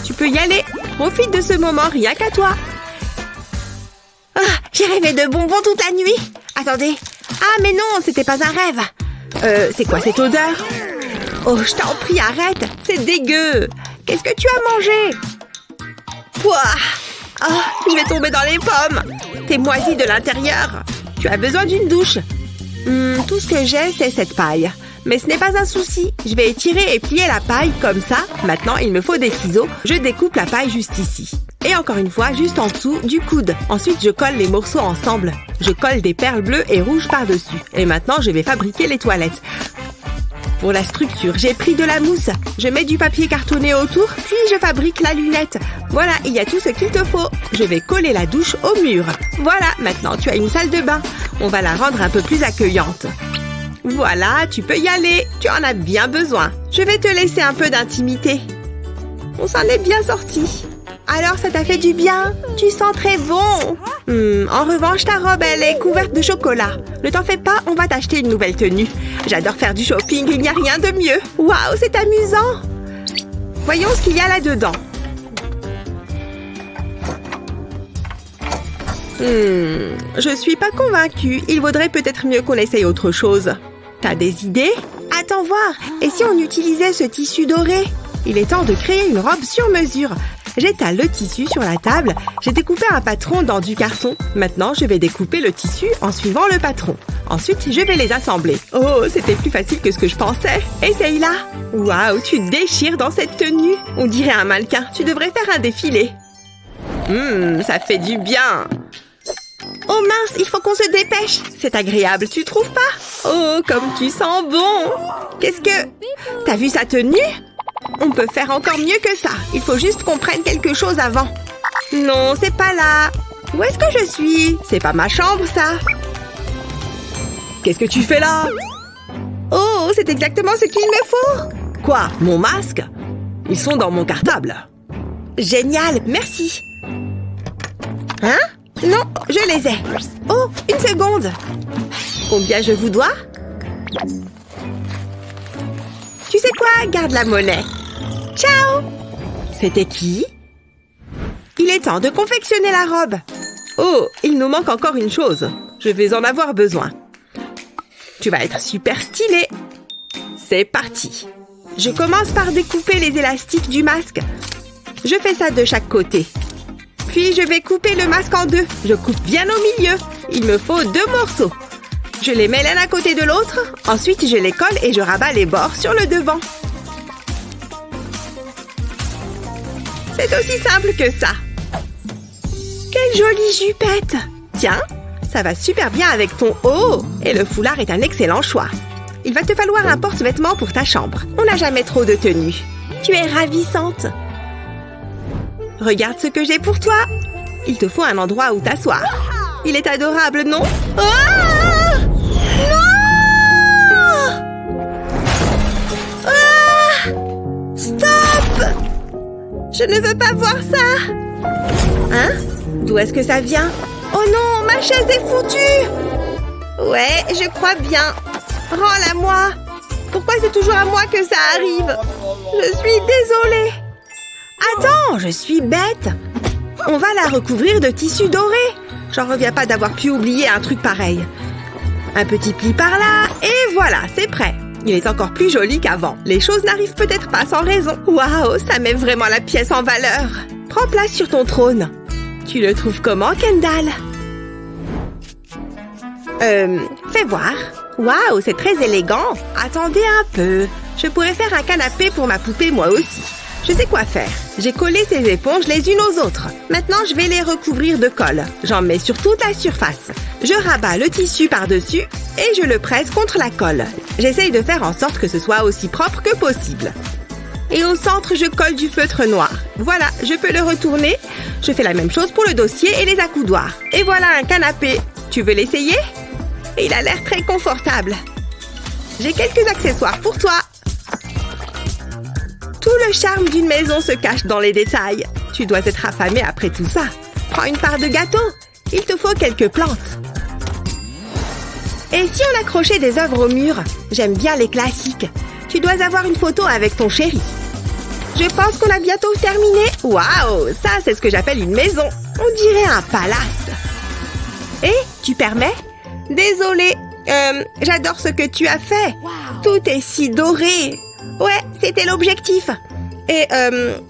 Tu peux y aller. Profite de ce moment rien qu'à toi. Ah, j'ai rêvé de bonbons toute la nuit. Attendez. Ah, mais non, c'était pas un rêve. C'est quoi cette odeur? Oh, je t'en prie, arrête. C'est dégueu. Qu'est-ce que tu as mangé? Ouah! Oh, je vais tomber dans les pommes. T'es moisi de l'intérieur. Tu as besoin d'une douche. Tout ce que j'ai, c'est cette paille. Mais ce n'est pas un souci. Je vais étirer et plier la paille comme ça. Maintenant, il me faut des ciseaux. Je découpe la paille juste ici. Et encore une fois, juste en dessous du coude. Ensuite, je colle les morceaux ensemble. Je colle des perles bleues et rouges par-dessus. Et maintenant, je vais fabriquer les toilettes. Pour la structure, j'ai pris de la mousse. Je mets du papier cartonné autour, puis je fabrique la lunette. Voilà, il y a tout ce qu'il te faut. Je vais coller la douche au mur. Voilà, maintenant tu as une salle de bain. On va la rendre un peu plus accueillante. Voilà, tu peux y aller. Tu en as bien besoin. Je vais te laisser un peu d'intimité. On s'en est bien sorti. Alors, ça t'a fait du bien? Tu sens très bon. En revanche, ta robe, elle est couverte de chocolat. Ne t'en fais pas, on va t'acheter une nouvelle tenue. J'adore faire du shopping, il n'y a rien de mieux. Waouh, c'est amusant. Voyons ce qu'il y a là-dedans. Je suis pas convaincue. Il vaudrait peut-être mieux qu'on essaye autre chose. T'as des idées? Attends voir. Et si on utilisait ce tissu doré? Il est temps de créer une robe sur mesure. J'étale le tissu sur la table. J'ai découpé un patron dans du carton. Maintenant, je vais découper le tissu en suivant le patron. Ensuite, je vais les assembler. Oh, c'était plus facile que ce que je pensais. Essaye-la. Waouh, tu déchires dans cette tenue. On dirait un mannequin. Tu devrais faire un défilé. Ça fait du bien. Oh mince, il faut qu'on se dépêche. C'est agréable, tu trouves pas? Oh, comme tu sens bon. Qu'est-ce que... T'as vu sa tenue? On peut faire encore mieux que ça. Il faut juste qu'on prenne quelque chose avant. Non, c'est pas là. Où est-ce que je suis? C'est pas ma chambre, ça. Qu'est-ce que tu fais là? Oh, c'est exactement ce qu'il me faut. Quoi? Mon masque? Ils sont dans mon cartable. Génial, merci. Hein? Non, je les ai. Oh, une seconde. Combien je vous dois? Tu sais quoi? Garde la monnaie. Ciao! C'était qui? Il est temps de confectionner la robe. Oh, il nous manque encore une chose. Je vais en avoir besoin. Tu vas être super stylé. C'est parti. Je commence par découper les élastiques du masque. Je fais ça de chaque côté. Puis je vais couper le masque en deux. Je coupe bien au milieu. Il me faut 2 morceaux. Je les mets l'un à côté de l'autre. Ensuite, je les colle et je rabats les bords sur le devant. C'est aussi simple que ça. Quelle jolie jupette! Tiens, ça va super bien avec ton haut. Et le foulard est un excellent choix. Il va te falloir un porte-vêtements pour ta chambre. On n'a jamais trop de tenues. Tu es ravissante. Regarde ce que j'ai pour toi. Il te faut un endroit où t'asseoir. Il est adorable, non? Ah! Non! Ah! Stop! Je ne veux pas voir ça. Hein? D'où est-ce que ça vient? Oh non, ma chaise est foutue! Ouais, je crois bien. Rends-la-moi. Pourquoi c'est toujours à moi que ça arrive? Je suis désolée. Attends, je suis bête. On va la recouvrir de tissu doré. J'en reviens pas d'avoir pu oublier un truc pareil. Un petit pli par là, et voilà, c'est prêt. Il est encore plus joli qu'avant. Les choses n'arrivent peut-être pas sans raison. Waouh, ça met vraiment la pièce en valeur. Prends place sur ton trône. Tu le trouves comment, Kendall? Fais voir. Waouh, c'est très élégant. Attendez un peu. Je pourrais faire un canapé pour ma poupée moi aussi. Je sais quoi faire. J'ai collé ces éponges les unes aux autres. Maintenant, je vais les recouvrir de colle. J'en mets sur toute la surface. Je rabats le tissu par-dessus et je le presse contre la colle. J'essaye de faire en sorte que ce soit aussi propre que possible. Et au centre, je colle du feutre noir. Voilà, je peux le retourner. Je fais la même chose pour le dossier et les accoudoirs. Et voilà un canapé. Tu veux l'essayer? Il a l'air très confortable. J'ai quelques accessoires pour toi. Tout le charme d'une maison se cache dans les détails. Tu dois être affamé après tout ça. Prends une part de gâteau. Il te faut quelques plantes. Et si on accrochait des œuvres au mur? J'aime bien les classiques. Tu dois avoir une photo avec ton chéri. Je pense qu'on a bientôt terminé. Waouh, ça c'est ce que j'appelle une maison. On dirait un palace. Et, tu permets? Désolée, j'adore ce que tu as fait. Tout est si doré. Ouais, c'était l'objectif. Et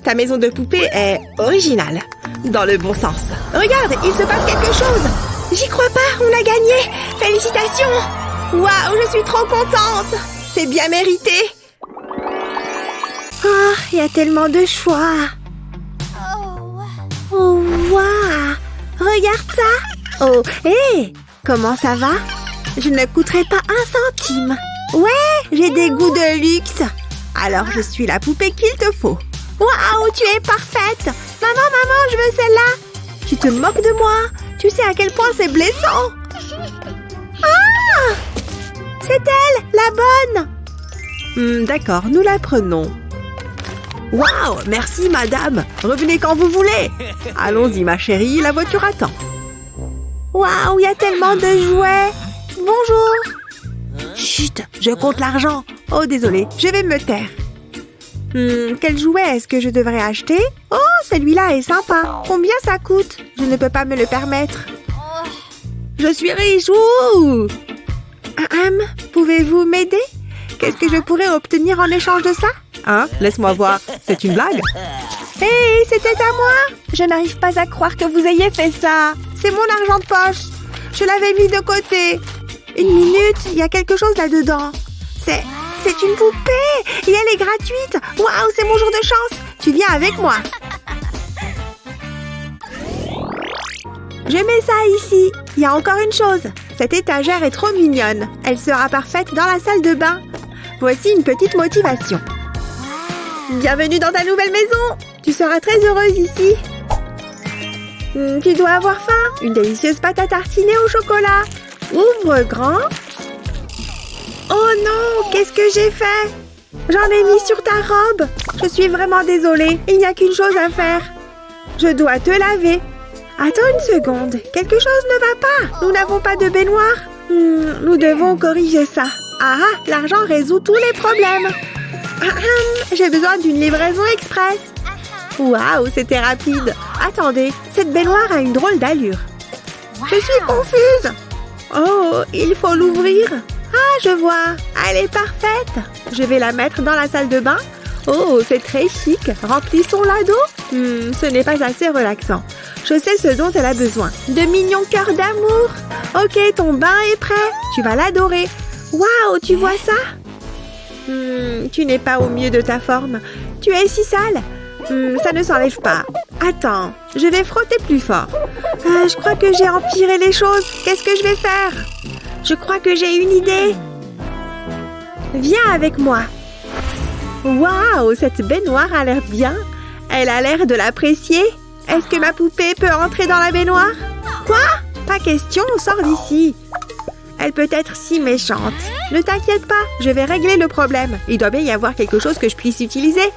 ta maison de poupée est originale. Dans le bon sens. Regarde, il se passe quelque chose. J'y crois pas, on a gagné. Félicitations. Waouh, je suis trop contente. C'est bien mérité. Oh, il y a tellement de choix. Oh, waouh. Regarde ça. Oh, hé, comment ça va? Je ne coûterai pas un centime. Ouais, j'ai des goûts de luxe. Alors, je suis la poupée qu'il te faut. Waouh, tu es parfaite. Maman, je veux celle-là. Tu te moques de moi. Tu sais à quel point c'est blessant. Ah! C'est elle, la bonne. D'accord, nous la prenons. Waouh, merci madame. Revenez quand vous voulez. Allons-y ma chérie, la voiture attend. Waouh, il y a tellement de jouets. Bonjour. Chut, je compte l'argent. Oh, désolé, je vais me taire. Quel jouet est-ce que je devrais acheter? Oh, celui-là est sympa. Combien ça coûte? Je ne peux pas me le permettre. Je suis riche. Ouh! Pouvez-vous m'aider? Qu'est-ce que je pourrais obtenir en échange de ça? Hein? Laisse-moi voir. C'est une blague? Hé, c'était à moi! Je n'arrive pas à croire que vous ayez fait ça. C'est mon argent de poche. Je l'avais mis de côté. Une minute, il y a quelque chose là-dedans. C'est une poupée et elle est gratuite. Waouh, c'est mon jour de chance. Tu viens avec moi. Je mets ça ici. Il y a encore une chose. Cette étagère est trop mignonne. Elle sera parfaite dans la salle de bain. Voici une petite motivation. Bienvenue dans ta nouvelle maison. Tu seras très heureuse ici. Tu dois avoir faim. Une délicieuse pâte à tartiner au chocolat. Ouvre grand. Oh non, qu'est-ce que j'ai fait? J'en ai mis sur ta robe. Je suis vraiment désolée. Il n'y a qu'une chose à faire. Je dois te laver. Attends une seconde. Quelque chose ne va pas. Nous n'avons pas de baignoire. Nous devons corriger ça. Ah, l'argent résout tous les problèmes. J'ai besoin d'une livraison express. Waouh, c'était rapide. Attendez, cette baignoire a une drôle d'allure. Je suis confuse. Oh, il faut l'ouvrir. Ah, je vois. Elle est parfaite. Je vais la mettre dans la salle de bain. Oh, c'est très chic. Remplissons-la d'eau. Ce n'est pas assez relaxant. Je sais ce dont elle a besoin. De mignons cœurs d'amour. Ok, ton bain est prêt. Tu vas l'adorer. Waouh, tu vois ça? Tu n'es pas au mieux de ta forme. Tu es si sale. Ça ne s'enlève pas. Attends, je vais frotter plus fort. Je crois que j'ai empiré les choses. Qu'est-ce que je vais faire? Je crois que j'ai une idée. Viens avec moi. Waouh, cette baignoire a l'air bien. Elle a l'air de l'apprécier. Est-ce que ma poupée peut entrer dans la baignoire? Quoi? Pas question, sors d'ici. Elle peut être si méchante. Ne t'inquiète pas, je vais régler le problème. Il doit bien y avoir quelque chose que je puisse utiliser.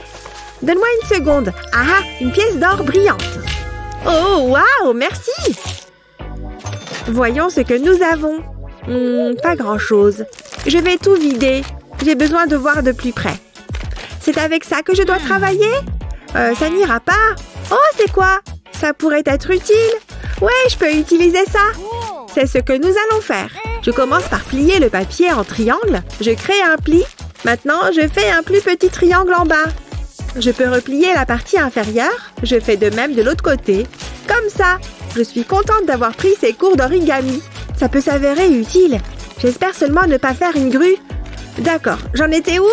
Donne-moi une seconde. Ah, une pièce d'or brillante. Oh, waouh, merci. Voyons ce que nous avons. Pas grand-chose. Je vais tout vider. J'ai besoin de voir de plus près. C'est avec ça que je dois travailler? Ça n'ira pas. Oh, c'est quoi? Ça pourrait être utile. Ouais, je peux utiliser ça. C'est ce que nous allons faire. Je commence par plier le papier en triangle. Je crée un pli. Maintenant, je fais un plus petit triangle en bas. Je peux replier la partie inférieure. Je fais de même de l'autre côté. Comme ça. Je suis contente d'avoir pris ces cours d'origami. Ça peut s'avérer utile. J'espère seulement ne pas faire une grue. D'accord, j'en étais où?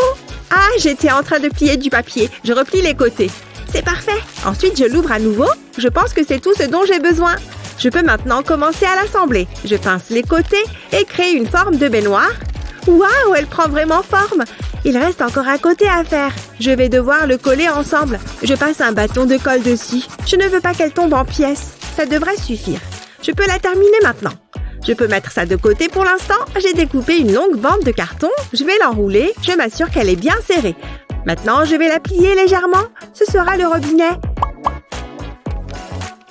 Ah, j'étais en train de plier du papier. Je replie les côtés. C'est parfait. Ensuite, je l'ouvre à nouveau. Je pense que c'est tout ce dont j'ai besoin. Je peux maintenant commencer à l'assembler. Je pince les côtés et crée une forme de baignoire. Waouh, elle prend vraiment forme. Il reste encore un côté à faire. Je vais devoir le coller ensemble. Je passe un bâton de colle dessus. Je ne veux pas qu'elle tombe en pièces. Ça devrait suffire. Je peux la terminer maintenant. Je peux mettre ça de côté pour l'instant. J'ai découpé une longue bande de carton. Je vais l'enrouler. Je m'assure qu'elle est bien serrée. Maintenant, je vais la plier légèrement. Ce sera le robinet.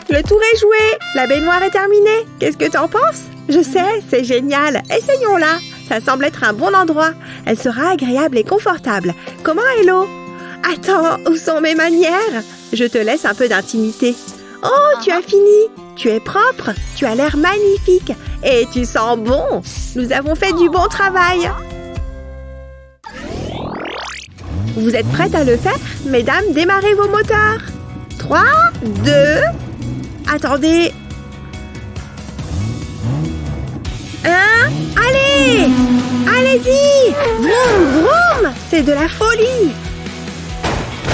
Le tour est joué. La baignoire est terminée. Qu'est-ce que t'en penses? Je sais, c'est génial. Essayons-la. Ça semble être un bon endroit. Elle sera agréable et confortable. Comment est l'eau? Attends, où sont mes manières? Je te laisse un peu d'intimité. Oh, tu as fini. Tu es propre. Tu as l'air magnifique. Et tu sens bon. Nous avons fait du bon travail. Vous êtes prêtes à le faire? Mesdames, démarrez vos moteurs. 3, 2... Attendez. 1, allez! Allez-y! Vroom, vroom! C'est de la folie!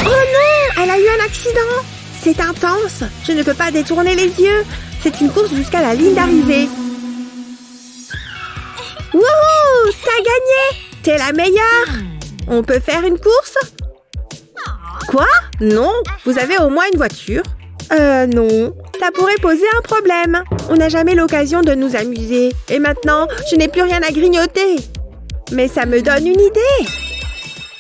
Oh non! Elle a eu un accident! C'est intense! Je ne peux pas détourner les yeux! C'est une course jusqu'à la ligne d'arrivée. Wouhou! T'as gagné! T'es la meilleure! On peut faire une course? Quoi? Non! Vous avez au moins une voiture? Non. Ça pourrait poser un problème. On n'a jamais l'occasion de nous amuser. Et maintenant, je n'ai plus rien à grignoter. Mais ça me donne une idée.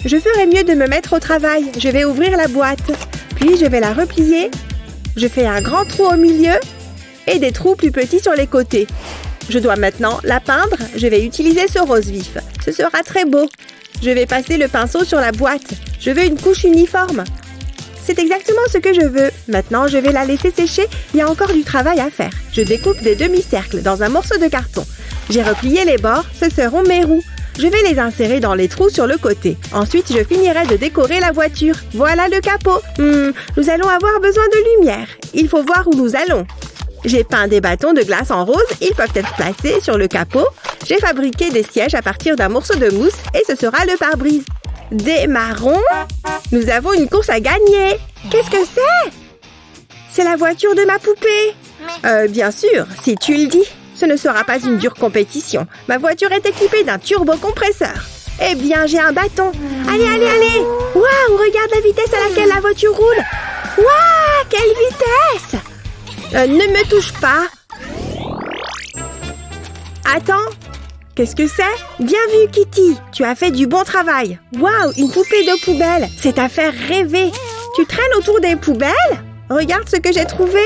Je ferais mieux de me mettre au travail. Je vais ouvrir la boîte. Puis, je vais la replier. Je fais un grand trou au milieu et des trous plus petits sur les côtés. Je dois maintenant la peindre. Je vais utiliser ce rose vif. Ce sera très beau. Je vais passer le pinceau sur la boîte. Je veux une couche uniforme. C'est exactement ce que je veux. Maintenant, je vais la laisser sécher. Il y a encore du travail à faire. Je découpe des demi-cercles dans un morceau de carton. J'ai replié les bords. Ce seront mes roues. Je vais les insérer dans les trous sur le côté. Ensuite, je finirai de décorer la voiture. Voilà le capot. Nous allons avoir besoin de lumière. Il faut voir où nous allons. J'ai peint des bâtons de glace en rose. Ils peuvent être placés sur le capot. J'ai fabriqué des sièges à partir d'un morceau de mousse et ce sera le pare-brise. Démarrons. Nous avons une course à gagner. Qu'est-ce que c'est? C'est la voiture de ma poupée. Bien sûr, si tu le dis. Ce ne sera pas une dure compétition. Ma voiture est équipée d'un turbocompresseur. Eh bien, j'ai un bâton. Allez, allez, allez. Waouh, regarde la vitesse à laquelle la voiture roule. Waouh, quelle vitesse! Ne me touche pas. Attends. Qu'est-ce que c'est? Bien vu, Kitty. Tu as fait du bon travail. Waouh, une poupée de poubelle. C'est à faire rêver. Tu traînes autour des poubelles? Regarde ce que j'ai trouvé.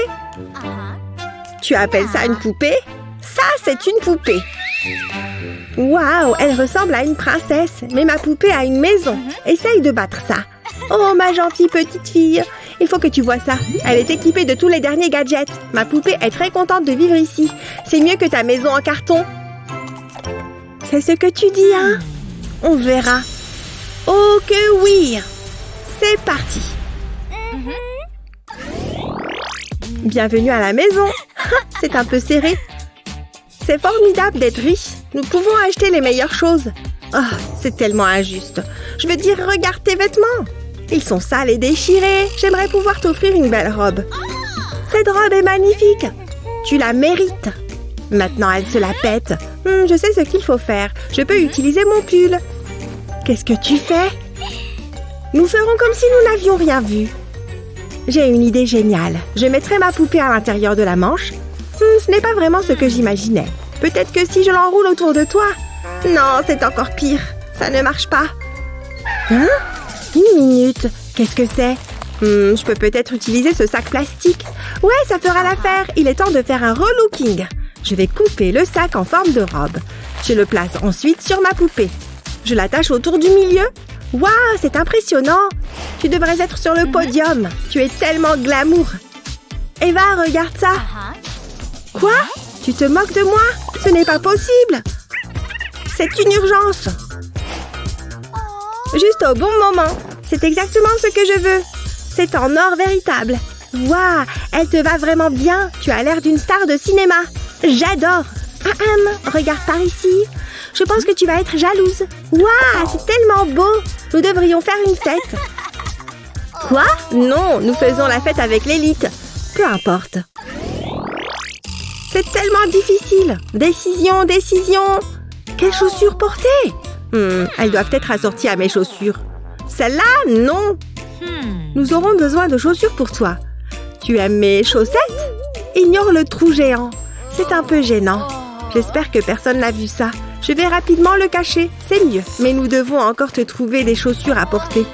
Tu appelles ça une poupée? Ça, c'est une poupée. Waouh, elle ressemble à une princesse, mais ma poupée a une maison. Essaye de battre ça. Oh, ma gentille petite fille. Il faut que tu vois ça. Elle est équipée de tous les derniers gadgets. Ma poupée est très contente de vivre ici. C'est mieux que ta maison en carton. C'est ce que tu dis, hein? On verra. Oh que oui! C'est parti. Bienvenue à la maison. C'est un peu serré. C'est formidable d'être riche. Nous pouvons acheter les meilleures choses. Oh, c'est tellement injuste. Je veux dire, regarde tes vêtements. Ils sont sales et déchirés. J'aimerais pouvoir t'offrir une belle robe. Cette robe est magnifique. Tu la mérites. Maintenant, elle se la pète. Je sais ce qu'il faut faire. Je peux utiliser mon pull. Qu'est-ce que tu fais? Nous ferons comme si nous n'avions rien vu. J'ai une idée géniale. Je mettrai ma poupée à l'intérieur de la manche. Ce n'est pas vraiment ce que j'imaginais. Peut-être que si je l'enroule autour de toi. Non, c'est encore pire. Ça ne marche pas. Hein? Une minute. Qu'est-ce que c'est? Je peux peut-être utiliser ce sac plastique. Ouais, ça fera l'affaire. Il est temps de faire un relooking. Je vais couper le sac en forme de robe. Je le place ensuite sur ma poupée. Je l'attache autour du milieu. Waouh, c'est impressionnant. Tu devrais être sur le podium. Tu es tellement glamour. Eva, regarde ça. Quoi? Tu te moques de moi? Ce n'est pas possible. C'est une urgence. Juste au bon moment. C'est exactement ce que je veux. C'est en or véritable. Waouh, elle te va vraiment bien. Tu as l'air d'une star de cinéma. J'adore. Regarde par ici. Je pense que tu vas être jalouse. Waouh, c'est tellement beau. Nous devrions faire une fête. Quoi? Non, nous faisons la fête avec l'élite. Peu importe. C'est tellement difficile. Décision. Quelles chaussures porter? Elles doivent être assorties à mes chaussures. Celle-là, non. Nous aurons besoin de chaussures pour toi. Tu aimes mes chaussettes? Ignore le trou géant. C'est un peu gênant. J'espère que personne n'a vu ça. Je vais rapidement le cacher. C'est mieux. Mais nous devons encore te trouver des chaussures à porter.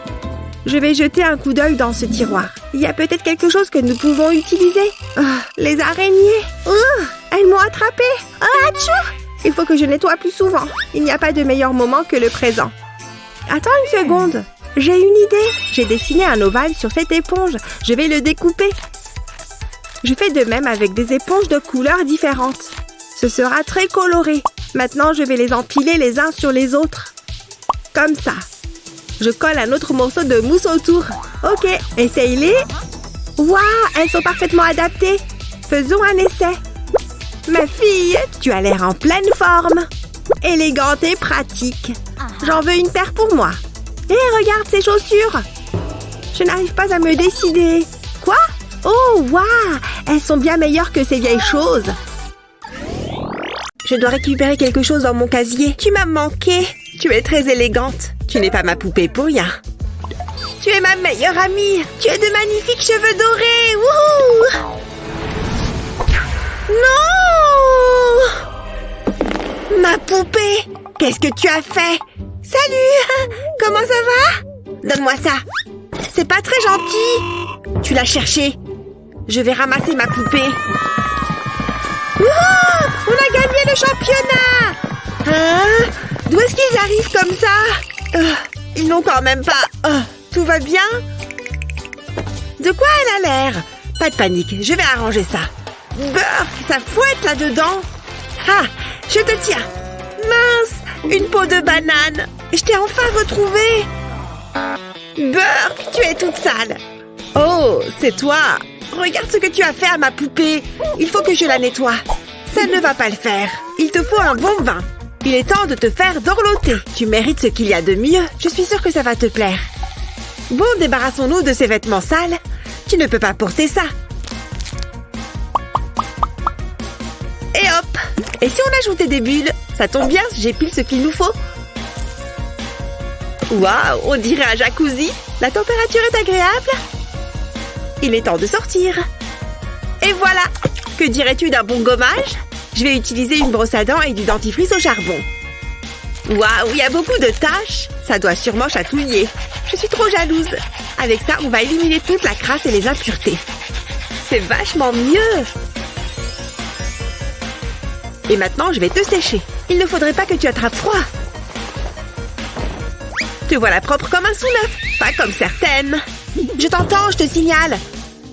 Je vais jeter un coup d'œil dans ce tiroir. Il y a peut-être quelque chose que nous pouvons utiliser. Les araignées. Elles m'ont attrapée. Atchou! Il faut que je nettoie plus souvent. Il n'y a pas de meilleur moment que le présent. Attends une seconde. J'ai une idée. J'ai dessiné un ovale sur cette éponge. Je vais le découper. Je fais de même avec des éponges de couleurs différentes. Ce sera très coloré. Maintenant, je vais les empiler les uns sur les autres. Comme ça. Je colle un autre morceau de mousse autour. Ok, essaye-les. Waouh, elles sont parfaitement adaptées. Faisons un essai. Ma fille, tu as l'air en pleine forme. Élégante et pratique. J'en veux une paire pour moi. Et regarde ces chaussures. Je n'arrive pas à me décider. Quoi? Oh, waouh! Elles sont bien meilleures que ces vieilles choses. Je dois récupérer quelque chose dans mon casier. Tu m'as manqué. Tu es très élégante. Tu n'es pas ma poupée pour rien. Tu es ma meilleure amie. Tu as de magnifiques cheveux dorés. Wouhou! Non! Ma poupée! Qu'est-ce que tu as fait? Salut! Comment ça va? Donne-moi ça. C'est pas très gentil. Tu l'as cherché. Je vais ramasser ma poupée. Wouhou! On a gagné le championnat! Hein? D'où est-ce qu'ils arrivent comme ça? Ils n'ont quand même pas... tout va bien? De quoi elle a l'air? Pas de panique, je vais arranger ça. Burk, ça fouette là-dedans. Ah, je te tiens. Mince, une peau de banane. Je t'ai enfin retrouvée. Burk, tu es toute sale. Oh, c'est toi. Regarde ce que tu as fait à ma poupée. Il faut que je la nettoie. Ça ne va pas le faire. Il te faut un bon bain. Il est temps de te faire dorloter. Tu mérites ce qu'il y a de mieux. Je suis sûre que ça va te plaire. Bon, débarrassons-nous de ces vêtements sales. Tu ne peux pas porter ça. Et hop! Et si on ajoutait des bulles? Ça tombe bien, j'ai pile ce qu'il nous faut. Waouh, on dirait un jacuzzi. La température est agréable. Il est temps de sortir. Et voilà! Que dirais-tu d'un bon gommage? Je vais utiliser une brosse à dents et du dentifrice au charbon. Waouh, il y a beaucoup de taches. Ça doit sûrement chatouiller. Je suis trop jalouse. Avec ça, on va éliminer toute la crasse et les impuretés. C'est vachement mieux. Et maintenant, je vais te sécher. Il ne faudrait pas que tu attrapes froid. Te voilà propre comme un sous-neuf, pas comme certaines. Je t'entends, je te signale.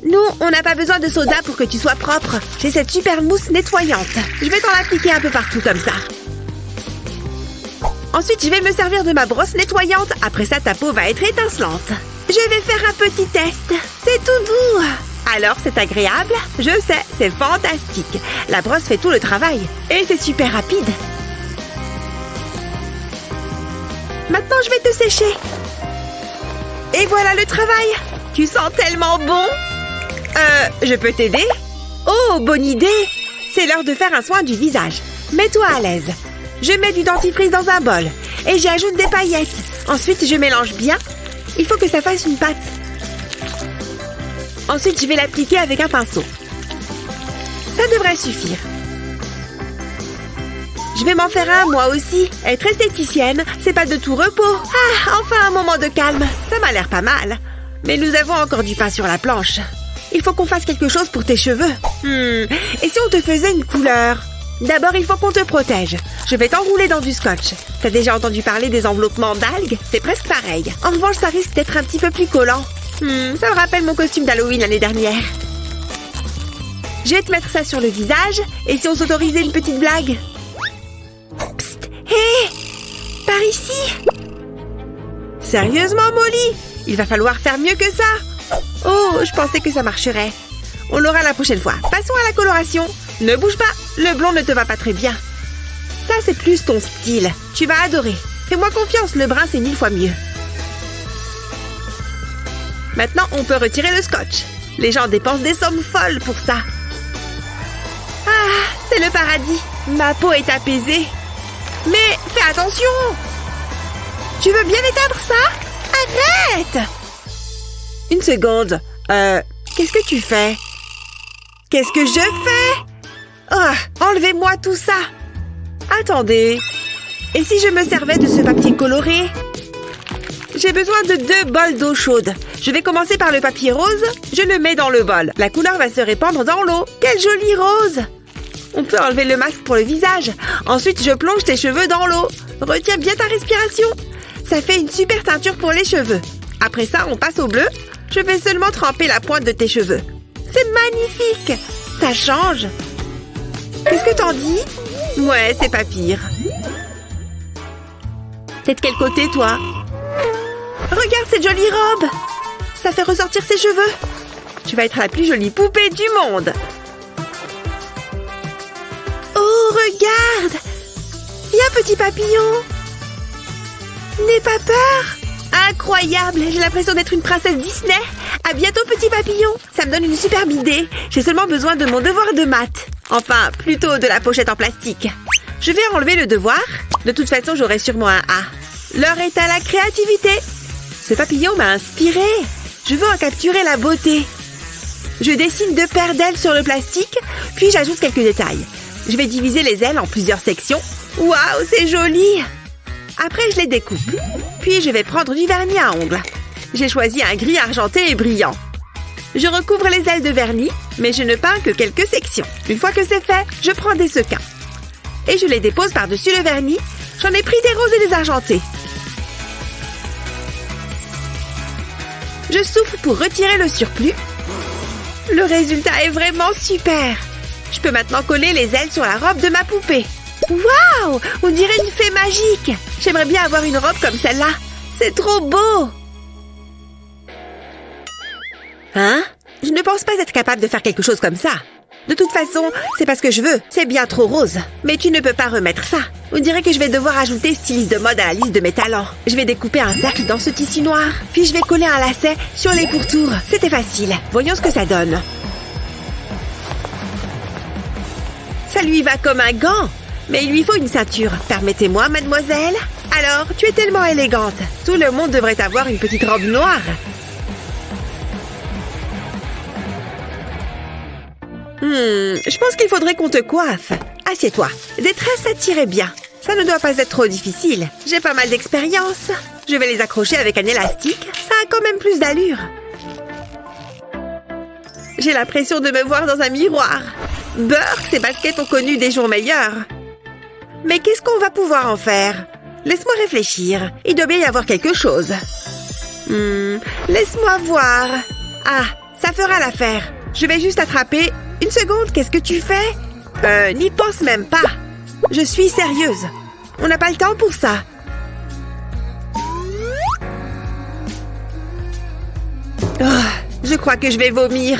Nous, on n'a pas besoin de soda pour que tu sois propre. J'ai cette super mousse nettoyante. Je vais t'en appliquer un peu partout comme ça. Ensuite, je vais me servir de ma brosse nettoyante. Après ça, ta peau va être étincelante. Je vais faire un petit test. C'est tout doux. Alors, c'est agréable? Je sais, c'est fantastique. La brosse fait tout le travail. Et c'est super rapide. Maintenant, je vais te sécher. Et voilà le travail. Tu sens tellement bon. Je peux t'aider? Oh, bonne idée. C'est l'heure de faire un soin du visage. Mets-toi à l'aise. Je mets du dentifrice dans un bol. Et j'y ajoute des paillettes. Ensuite, je mélange bien. Il faut que ça fasse une pâte. Ensuite, je vais l'appliquer avec un pinceau. Ça devrait suffire. Je vais m'en faire un, moi aussi. Être esthéticienne, c'est pas de tout repos. Ah, enfin un moment de calme. Ça m'a l'air pas mal. Mais nous avons encore du pain sur la planche. Il faut qu'on fasse quelque chose pour tes cheveux. Et si on te faisait une couleur? D'abord, il faut qu'on te protège. Je vais t'enrouler dans du scotch. T'as déjà entendu parler des enveloppements d'algues? C'est presque pareil. En revanche, ça risque d'être un petit peu plus collant. Ça me rappelle mon costume d'Halloween l'année dernière. Je vais te mettre ça sur le visage. Et si on s'autorisait une petite blague? Psst! Hé! Par ici! Sérieusement, Molly? Il va falloir faire mieux que ça. Oh, je pensais que ça marcherait. On l'aura la prochaine fois. Passons à la coloration. Ne bouge pas, le blond ne te va pas très bien. Ça, c'est plus ton style. Tu vas adorer. Fais-moi confiance, le brun, c'est 1000 fois mieux. Maintenant, on peut retirer le scotch. Les gens dépensent des sommes folles pour ça. Ah, c'est le paradis. Ma peau est apaisée. Mais fais attention. Tu veux bien éteindre ça? Arrête! Une seconde. Qu'est-ce que tu fais? Qu'est-ce que je fais? Oh, enlevez-moi tout ça. Attendez. Et si je me servais de ce papier coloré? J'ai besoin de 2 bols d'eau chaude. Je vais commencer par le papier rose. Je le mets dans le bol. La couleur va se répandre dans l'eau. Quel joli rose! On peut enlever le masque pour le visage. Ensuite, je plonge tes cheveux dans l'eau. Retiens bien ta respiration. Ça fait une super teinture pour les cheveux. Après ça, on passe au bleu. Je vais seulement tremper la pointe de tes cheveux. C'est magnifique! Ça change. Qu'est-ce que t'en dis? Ouais, c'est pas pire. T'es de quel côté, toi? Regarde cette jolie robe! Ça fait ressortir ses cheveux. Tu vas être la plus jolie poupée du monde. Oh, regarde! Viens, petit papillon! N'aie pas peur! Incroyable! J'ai l'impression d'être une princesse Disney. À bientôt, petit papillon. Ça me donne une superbe idée. J'ai seulement besoin de mon devoir de maths. Enfin, plutôt de la pochette en plastique. Je vais enlever le devoir. De toute façon, j'aurai sûrement un A. L'heure est à la créativité. Ce papillon m'a inspiré. Je veux en capturer la beauté. Je dessine 2 paires d'ailes sur le plastique, puis j'ajoute quelques détails. Je vais diviser les ailes en plusieurs sections. Waouh, c'est joli! Après, je les découpe. Puis, je vais prendre du vernis à ongles. J'ai choisi un gris argenté et brillant. Je recouvre les ailes de vernis, mais je ne peins que quelques sections. Une fois que c'est fait, je prends des sequins. Et je les dépose par-dessus le vernis. J'en ai pris des roses et des argentés. Je souffle pour retirer le surplus. Le résultat est vraiment super. Je peux maintenant coller les ailes sur la robe de ma poupée. Waouh! On dirait une fée magique. J'aimerais bien avoir une robe comme celle-là. C'est trop beau! Hein? Je ne pense pas être capable de faire quelque chose comme ça. De toute façon, c'est pas ce que je veux. C'est bien trop rose. Mais tu ne peux pas remettre ça. On dirait que je vais devoir ajouter styliste de mode à la liste de mes talents. Je vais découper un cercle dans ce tissu noir. Puis je vais coller un lacet sur les pourtours. C'était facile. Voyons ce que ça donne. Ça lui va comme un gant. Mais il lui faut une ceinture. Permettez-moi, mademoiselle. Alors, tu es tellement élégante. Tout le monde devrait avoir une petite robe noire. Je pense qu'il faudrait qu'on te coiffe. Assieds-toi. Des tresses, ça t'irait bien. Ça ne doit pas être trop difficile. J'ai pas mal d'expérience. Je vais les accrocher avec un élastique. Ça a quand même plus d'allure. J'ai l'impression de me voir dans un miroir. Burk, ces baskets ont connu des jours meilleurs. Mais qu'est-ce qu'on va pouvoir en faire? Laisse-moi réfléchir. Il doit bien y avoir quelque chose. Laisse-moi voir. Ah, ça fera l'affaire. Je vais juste attraper. Une seconde, qu'est-ce que tu fais? N'y pense même pas. Je suis sérieuse. On n'a pas le temps pour ça. Oh, je crois que je vais vomir.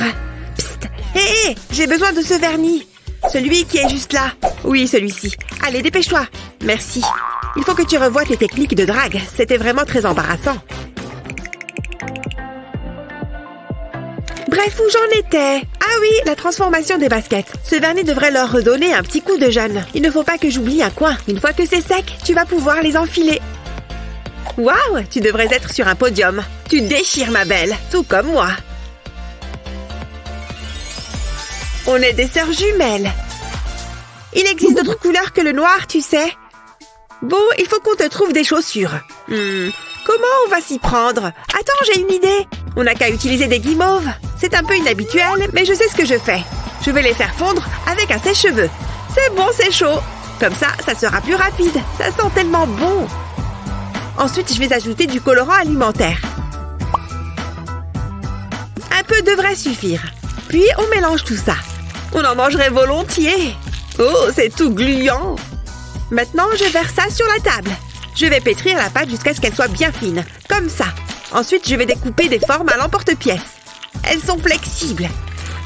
Psst. Hé, j'ai besoin de ce vernis. Celui qui est juste là. Oui, celui-ci. Allez, dépêche-toi. Merci. Il faut que tu revoies tes techniques de drague. C'était vraiment très embarrassant. Bref, où j'en étais? Ah oui, la transformation des baskets. Ce vernis devrait leur redonner un petit coup de jeune. Il ne faut pas que j'oublie un coin. Une fois que c'est sec, tu vas pouvoir les enfiler. Waouh, tu devrais être sur un podium. Tu déchires, ma belle, tout comme moi. On est des sœurs jumelles. Il existe d'autres couleurs que le noir, tu sais. Bon, il faut qu'on te trouve des chaussures. Comment on va s'y prendre? Attends, j'ai une idée. On n'a qu'à utiliser des guimauves. C'est un peu inhabituel, mais je sais ce que je fais. Je vais les faire fondre avec un sèche-cheveux. C'est bon, c'est chaud. Comme ça sera plus rapide. Ça sent tellement bon. Ensuite, je vais ajouter du colorant alimentaire. Un peu devrait suffire. Puis, on mélange tout ça. On en mangerait volontiers. Oh, c'est tout gluant. Maintenant, je verse ça sur la table. Je vais pétrir la pâte jusqu'à ce qu'elle soit bien fine, comme ça. Ensuite, je vais découper des formes à l'emporte-pièce. Elles sont flexibles.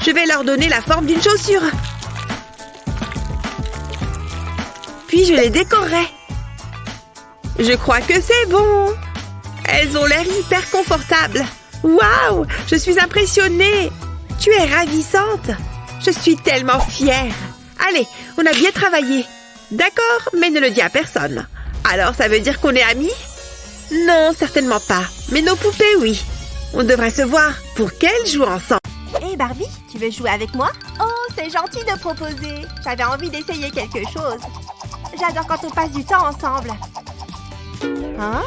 Je vais leur donner la forme d'une chaussure. Puis, je les décorerai. Je crois que c'est bon. Elles ont l'air hyper confortables. Waouh, je suis impressionnée. Tu es ravissante. Je suis tellement fière. Allez, on a bien travaillé. D'accord, mais ne le dis à personne. Alors, ça veut dire qu'on est amis? Non, certainement pas. Mais nos poupées, oui. On devrait se voir pour qu'elles jouent ensemble. Hé Barbie, tu veux jouer avec moi? Oh, c'est gentil de proposer. J'avais envie d'essayer quelque chose. J'adore quand on passe du temps ensemble. Hein?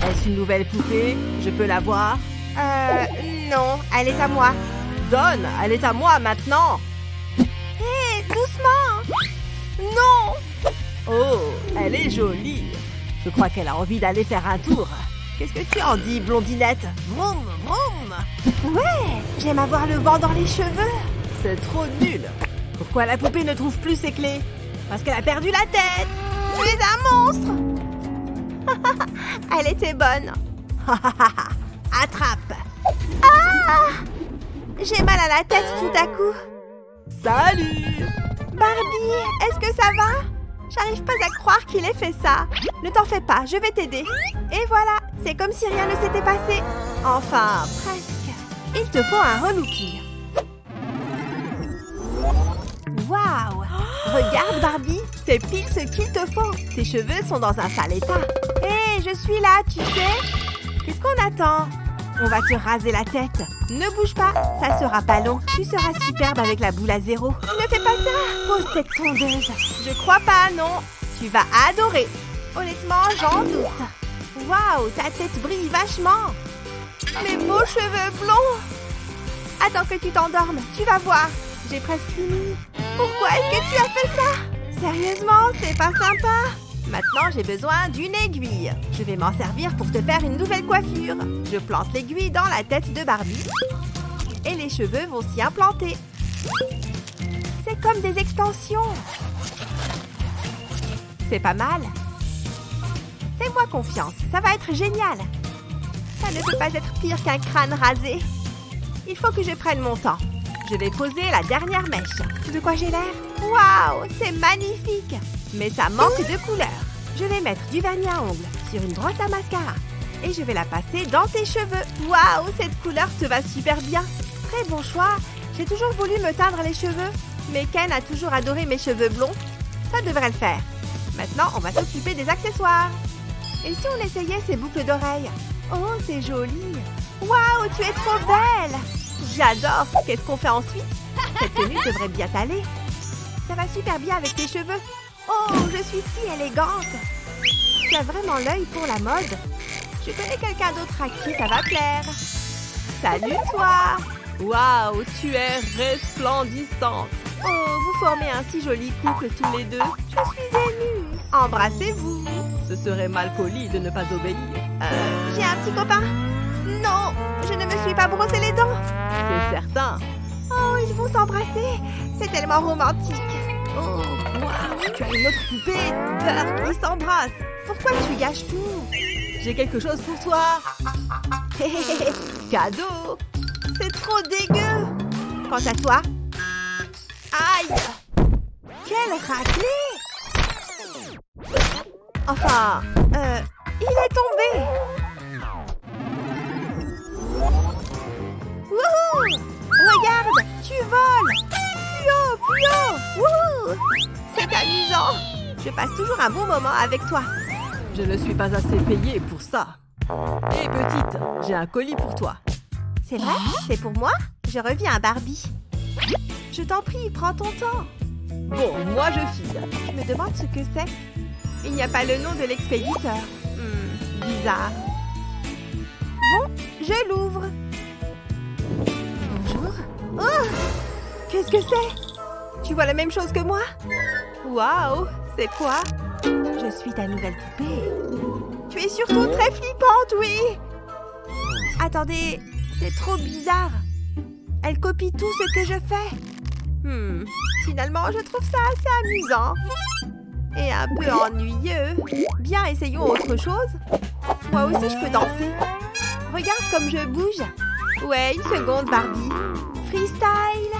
Est-ce une nouvelle poupée? Je peux la voir? Non, elle est à moi. Donne, elle est à moi maintenant. Hé, doucement! Non! Oh, elle est jolie. Je crois qu'elle a envie d'aller faire un tour. Qu'est-ce que tu en dis, blondinette? Vroom, vroom. Ouais, j'aime avoir le vent dans les cheveux. C'est trop nul. Pourquoi la poupée ne trouve plus ses clés? Parce qu'elle a perdu la tête. Tu es un monstre! Elle était bonne. Attrape. Ah! J'ai mal à la tête tout à coup. Salut. Barbie, est-ce que ça va? J'arrive pas à croire qu'il ait fait ça. Ne t'en fais pas, je vais t'aider. Et voilà, c'est comme si rien ne s'était passé. Enfin, presque. Il te faut un relooking. Waouh! Regarde Barbie, c'est pile ce qu'il te faut. Tes cheveux sont dans un sale état. Hé, je suis là, tu sais. Qu'est-ce qu'on attend? On va te raser la tête. Ne bouge pas, ça sera pas long. Tu seras superbe avec la boule à zéro. Ne fais pas ça. Pose cette tondeuse. Je crois pas, non. Tu vas adorer. Honnêtement, j'en doute. Waouh, ta tête brille vachement. Mes beaux cheveux blonds. Attends que tu t'endormes, tu vas voir. J'ai presque fini. Pourquoi est-ce que tu as fait ça? Sérieusement, c'est pas sympa. Maintenant, j'ai besoin d'une aiguille. Je vais m'en servir pour te faire une nouvelle coiffure. Je plante l'aiguille dans la tête de Barbie. Et les cheveux vont s'y implanter. C'est comme des extensions. C'est pas mal. Fais-moi confiance, ça va être génial. Ça ne peut pas être pire qu'un crâne rasé. Il faut que je prenne mon temps. Je vais poser la dernière mèche. De quoi j'ai l'air? Waouh, c'est magnifique! Mais ça manque de couleur. Je vais mettre du vernis à ongles sur une brosse à mascara. Et je vais la passer dans tes cheveux. Waouh, cette couleur te va super bien. Très bon choix. J'ai toujours voulu me teindre les cheveux. Mais Ken a toujours adoré mes cheveux blonds. Ça devrait le faire. Maintenant, on va s'occuper des accessoires. Et si on essayait ces boucles d'oreilles? Oh, c'est joli. Waouh, tu es trop belle. J'adore. Qu'est-ce qu'on fait ensuite? Cette tenue devrait bien t'aller. Ça va super bien avec tes cheveux. Oh, je suis si élégante. Tu as vraiment l'œil pour la mode. Je connais quelqu'un d'autre à qui ça va plaire. Salut, toi. Waouh, tu es resplendissante. Oh, vous formez un si joli couple tous les deux. Je suis émue. Embrassez-vous. Ce serait mal poli de ne pas obéir. J'ai un petit copain. Non, je ne me suis pas brossé les dents. C'est certain. Oh, ils vont s'embrasser. C'est tellement romantique. Oh, waouh, tu as une autre poupée. Beurre qui s'embrasse. Pourquoi tu gâches tout? J'ai quelque chose pour toi. Cadeau. C'est trop dégueu. Quant à toi. Aïe. Quelle raclée. Enfin, il est tombé. Wouhou! Regarde, tu voles. Plus haut, plus haut. Wouhou! C'est amusant. Je passe toujours un bon moment avec toi. Je ne suis pas assez payée pour ça. Hé petite, j'ai un colis pour toi. C'est vrai? C'est pour moi? Je reviens à Barbie. Je t'en prie, prends ton temps. Bon, moi je file. Je me demande ce que c'est. Il n'y a pas le nom de l'expéditeur. Bizarre. Bon, je l'ouvre. Bonjour. Oh! Qu'est-ce que c'est? Tu vois la même chose que moi? Waouh! C'est quoi? Je suis ta nouvelle poupée. Tu es surtout très flippante, oui! Attendez, c'est trop bizarre. Elle copie tout ce que je fais. Finalement, je trouve ça assez amusant. Et un peu ennuyeux. Bien, essayons autre chose. Moi aussi, je peux danser. Regarde comme je bouge. Ouais, une seconde, Barbie. Freestyle.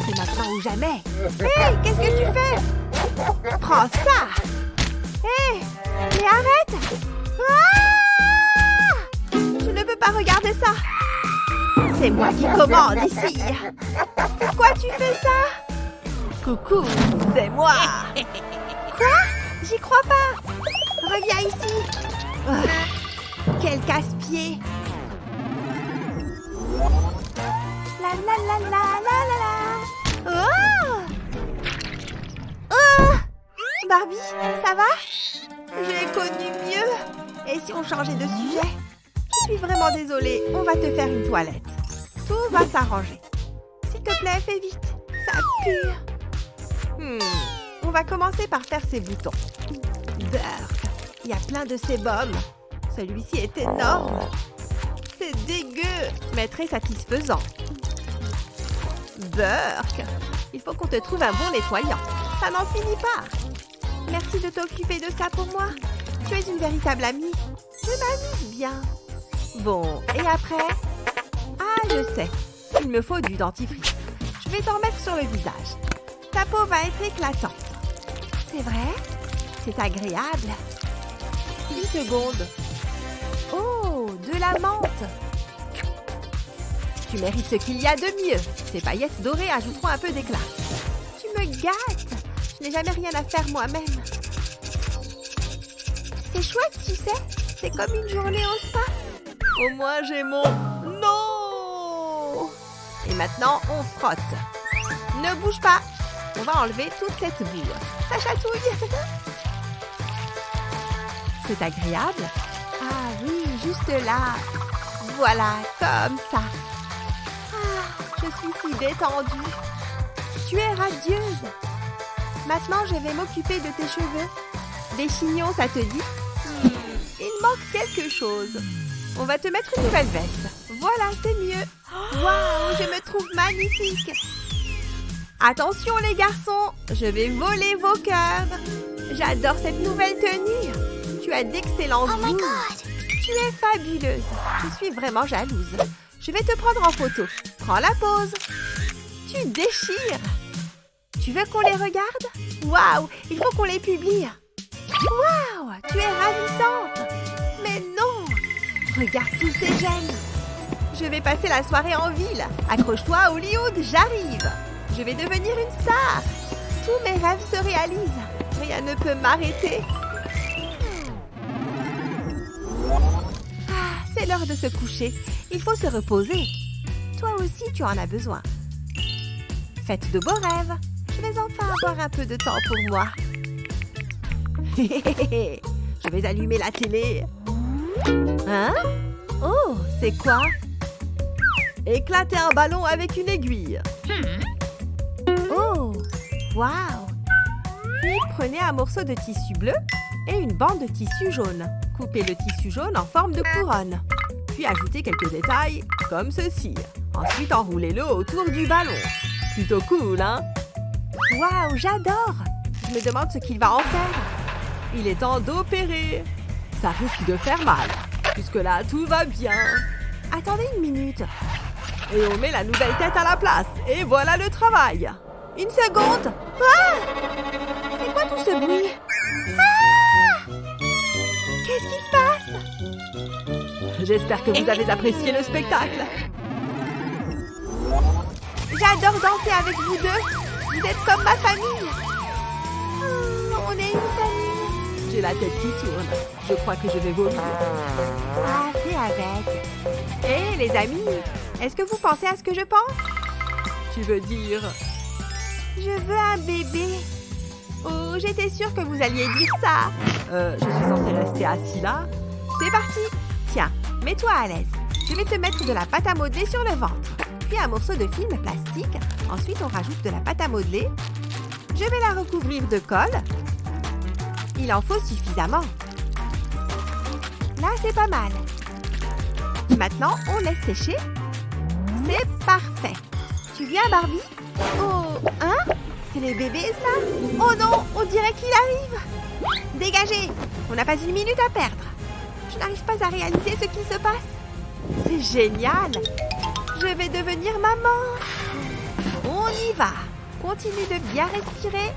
C'est maintenant ou jamais. Hé, qu'est-ce que tu fais? Prends ça. Hé, mais arrête. Ah! Je ne peux pas regarder ça. C'est moi qui commande ici. Pourquoi tu fais ça? Coucou, c'est moi. Quoi? J'y crois pas. Reviens ici. Quel casse-pied. La la la la la la la. Oh! Barbie, ça va? J'ai connu mieux. Et si on changeait de sujet? Je suis vraiment désolée. On va te faire une toilette. Tout va s'arranger. S'il te plaît, fais vite. Ça pue. On va commencer par faire ses boutons. Beurre. Il y a plein de sébum. Celui-ci est énorme. C'est dégueu, mais très satisfaisant. Burk, il faut qu'on te trouve un bon nettoyant. Ça n'en finit pas. Merci de t'occuper de ça pour moi. Tu es une véritable amie. Je m'amuse bien. Bon, et après? Ah, je sais. Il me faut du dentifrice. Je vais t'en mettre sur le visage. Ta peau va être éclatante. C'est vrai? C'est agréable. Une seconde. Oh, de la menthe. Tu mérites ce qu'il y a de mieux. Ces paillettes dorées ajouteront un peu d'éclat. Tu me gâtes. Je n'ai jamais rien à faire moi-même. C'est chouette, tu sais. C'est comme une journée au spa. Au moins j'ai mon... Non! Et maintenant, on frotte. Ne bouge pas. On va enlever toute cette boue. Ça chatouille. C'est agréable. Ah oui, juste là. Voilà, comme ça. Ah, je suis si détendue. Tu es radieuse. Maintenant, je vais m'occuper de tes cheveux. Des chignons, ça te dit? Il manque quelque chose. On va te mettre une nouvelle veste. Voilà, c'est mieux. Waouh, je me trouve magnifique. Attention les garçons, je vais voler vos cœurs. J'adore cette nouvelle tenue. Tu as d'excellents goûts. Tu es fabuleuse. Je suis vraiment jalouse. Je vais te prendre en photo. Prends la pose. Tu déchires. Tu veux qu'on les regarde? Waouh, il faut qu'on les publie. Waouh, tu es ravissante. Mais non. Regarde tous ces gemmes. Je vais passer la soirée en ville. Accroche-toi à Hollywood, j'arrive. Je vais devenir une star. Tous mes rêves se réalisent. Rien ne peut m'arrêter. Ah, c'est l'heure de se coucher. Il faut se reposer. Toi aussi, tu en as besoin. Faites de beaux rêves. Je vais enfin avoir un peu de temps pour moi. Je vais allumer la télé. Hein? Oh, c'est quoi? Éclater un ballon avec une aiguille. Oh, Waouh! Puis prenez un morceau de tissu bleu et une bande de tissu jaune. Coupez le tissu jaune en forme de couronne. Puis ajoutez quelques détails comme ceci. Ensuite, enroulez-le autour du ballon. Plutôt cool, hein? Waouh, j'adore! Je me demande ce qu'il va en faire. Il est temps d'opérer. Ça risque de faire mal. Jusque-là, tout va bien. Attendez une minute. Et on met la nouvelle tête à la place. Et voilà le travail. Une seconde. Ah! C'est quoi tout ce bruit? Ah! Qu'est-ce qui se passe? J'espère que vous avez apprécié le spectacle. J'adore danser avec vous deux. Vous êtes comme ma famille. On est une famille. J'ai la tête qui tourne. Je crois que je vais vomir. Ah, fais avec. Hé, les amis, est-ce que vous pensez à ce que je pense? Tu veux dire... Je veux un bébé. Oh, j'étais sûre que vous alliez dire ça. Je suis censée rester assis là. C'est parti. Tiens, mets-toi à l'aise. Je vais te mettre de la pâte à modeler sur le ventre. Puis un morceau de film plastique. Ensuite, on rajoute de la pâte à modeler. Je vais la recouvrir de colle. Il en faut suffisamment. Là, c'est pas mal. Maintenant, on laisse sécher. C'est parfait. Tu viens, Barbie? Oh, hein? C'est le bébé, ça? Oh non, on dirait qu'il arrive. Dégagez! On n'a pas une minute à perdre. Je n'arrive pas à réaliser ce qu'il se passe. C'est génial! Je vais devenir maman. On y va. Continue de bien respirer.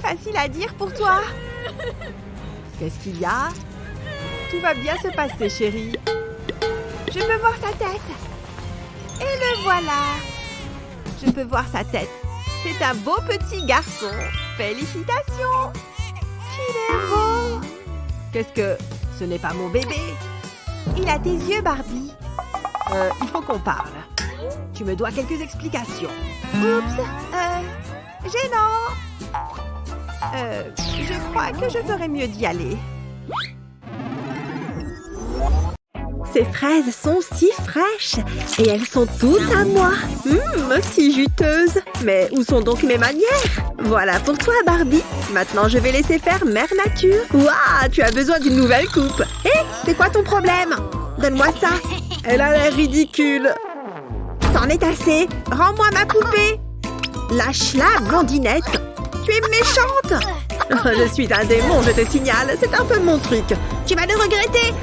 Facile à dire pour toi. Qu'est-ce qu'il y a? Tout va bien se passer, chérie. Je peux voir sa tête. Et le voilà. Je peux voir sa tête. C'est un beau petit garçon. Félicitations. Qu'il est beau. Qu'est-ce que... Ce n'est pas mon bébé. Il a tes yeux, Barbie. Il faut qu'on parle. Tu me dois quelques explications. Oups. Gênant. Je crois que je ferais mieux d'y aller. Ces fraises sont si fraîches et elles sont toutes à moi. Si juteuses. Mais où sont donc mes manières? Voilà pour toi, Barbie. Maintenant, je vais laisser faire Mère Nature. Waouh, tu as besoin d'une nouvelle coupe. Hé, c'est quoi ton problème? Donne-moi ça. Elle a l'air ridicule. C'en est assez. Rends-moi ma poupée. Lâche-la, blondinette. Tu es méchante. Je suis un démon, je te signale. C'est un peu mon truc. Tu vas le regretter.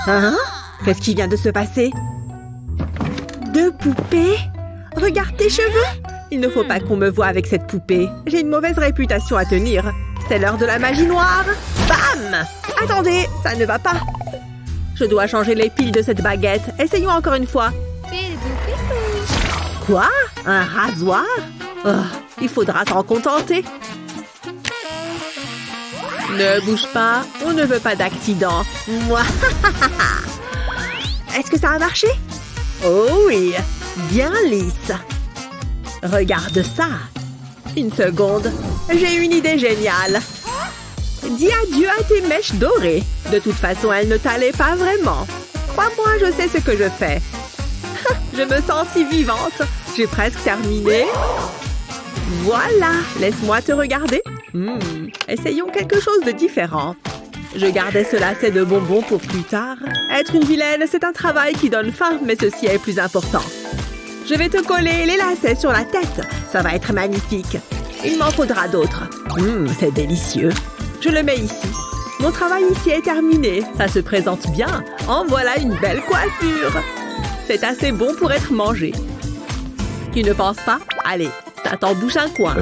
Hein? Qu'est-ce qui vient de se passer? Deux poupées? Regarde tes cheveux. Il ne faut pas qu'on me voie avec cette poupée. J'ai une mauvaise réputation à tenir. C'est l'heure de la magie noire. Bam! Attendez, ça ne va pas. Je dois changer les piles de cette baguette. Essayons encore une fois. Quoi? Un rasoir? Oh, il faudra s'en contenter. Ne bouge pas, on ne veut pas d'accident. Moi. Est-ce que ça a marché? Oh oui, bien lisse. Regarde ça. Une seconde, j'ai une idée géniale. Dis adieu à tes mèches dorées. De toute façon, elles ne t'allaient pas vraiment. Crois-moi, je sais ce que je fais. Je me sens si vivante. J'ai presque terminé. Voilà, laisse-moi te regarder. Essayons quelque chose de différent. Je gardais ce lacet de bonbons pour plus tard. Être une vilaine, c'est un travail qui donne faim, mais ceci est plus important. Je vais te coller les lacets sur la tête. Ça va être magnifique. Il m'en faudra d'autres. C'est délicieux. Je le mets ici. Mon travail ici est terminé. Ça se présente bien. En voilà une belle coiffure. C'est assez bon pour être mangé. Tu ne penses pas? Allez, ça t'en bouche un coin.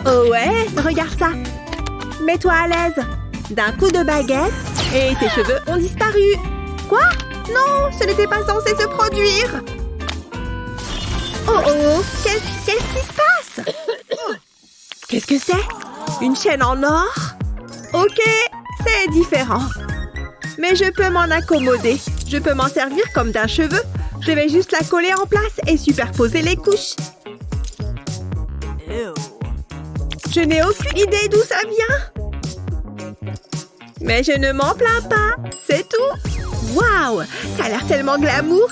Oh ouais, regarde ça. Mets-toi à l'aise. D'un coup de baguette, et tes cheveux ont disparu. Quoi? Non, ce n'était pas censé se produire. Oh, qu'est-ce qui se passe? Qu'est-ce que c'est? Une chaîne en or? Ok, c'est différent. Mais je peux m'en accommoder. Je peux m'en servir comme d'un cheveu. Je vais juste la coller en place et superposer les couches. Je n'ai aucune idée d'où ça vient. Mais je ne m'en plains pas. C'est tout. Waouh, ça a l'air tellement glamour.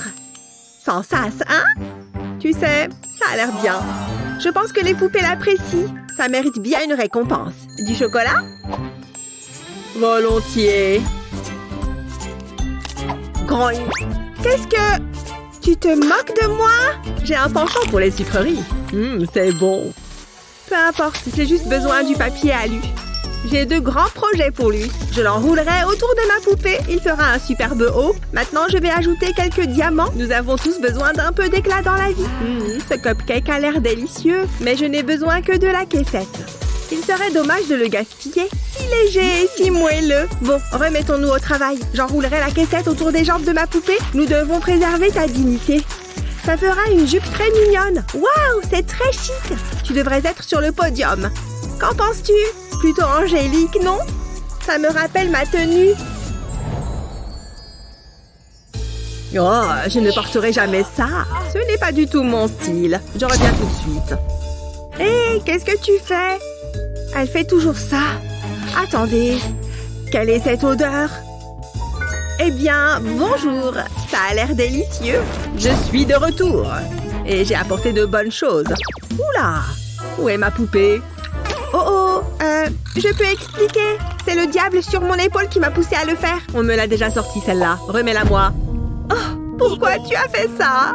Sans sas, hein? Tu sais, Ça a l'air bien. Je pense que les poupées l'apprécient. Ça mérite bien une récompense. Du chocolat? Volontiers. Grogne. Qu'est-ce que... Tu te moques de moi? J'ai un penchant pour les sucreries. C'est bon. Peu importe, j'ai juste besoin du papier alu. J'ai de grands projets pour lui. Je l'enroulerai autour de ma poupée. Il fera un superbe haut. Maintenant, je vais ajouter quelques diamants. Nous avons tous besoin d'un peu d'éclat dans la vie. Ce cupcake a l'air délicieux, mais je n'ai besoin que de la caissette. Il serait dommage de le gaspiller. Si léger et si moelleux. Bon, remettons-nous au travail. J'enroulerai la caissette autour des jambes de ma poupée. Nous devons préserver ta dignité. Ça fera une jupe très mignonne. Waouh, c'est très chic. Tu devrais être sur le podium. Qu'en penses-tu? Plutôt angélique, non? Ça me rappelle ma tenue. Oh, je ne porterai jamais ça. Ce n'est pas du tout mon style. Je reviens tout de suite. Hé, qu'est-ce que tu fais? Elle fait toujours ça. Attendez, quelle est cette odeur? Eh bien, bonjour. Ça a l'air délicieux. Je suis de retour. Et j'ai apporté de bonnes choses. Oula! Où est ma poupée? Je peux expliquer. C'est le diable sur mon épaule qui m'a poussé à le faire. On me l'a déjà sortie celle-là. Remets-la moi. Oh, pourquoi tu as fait ça?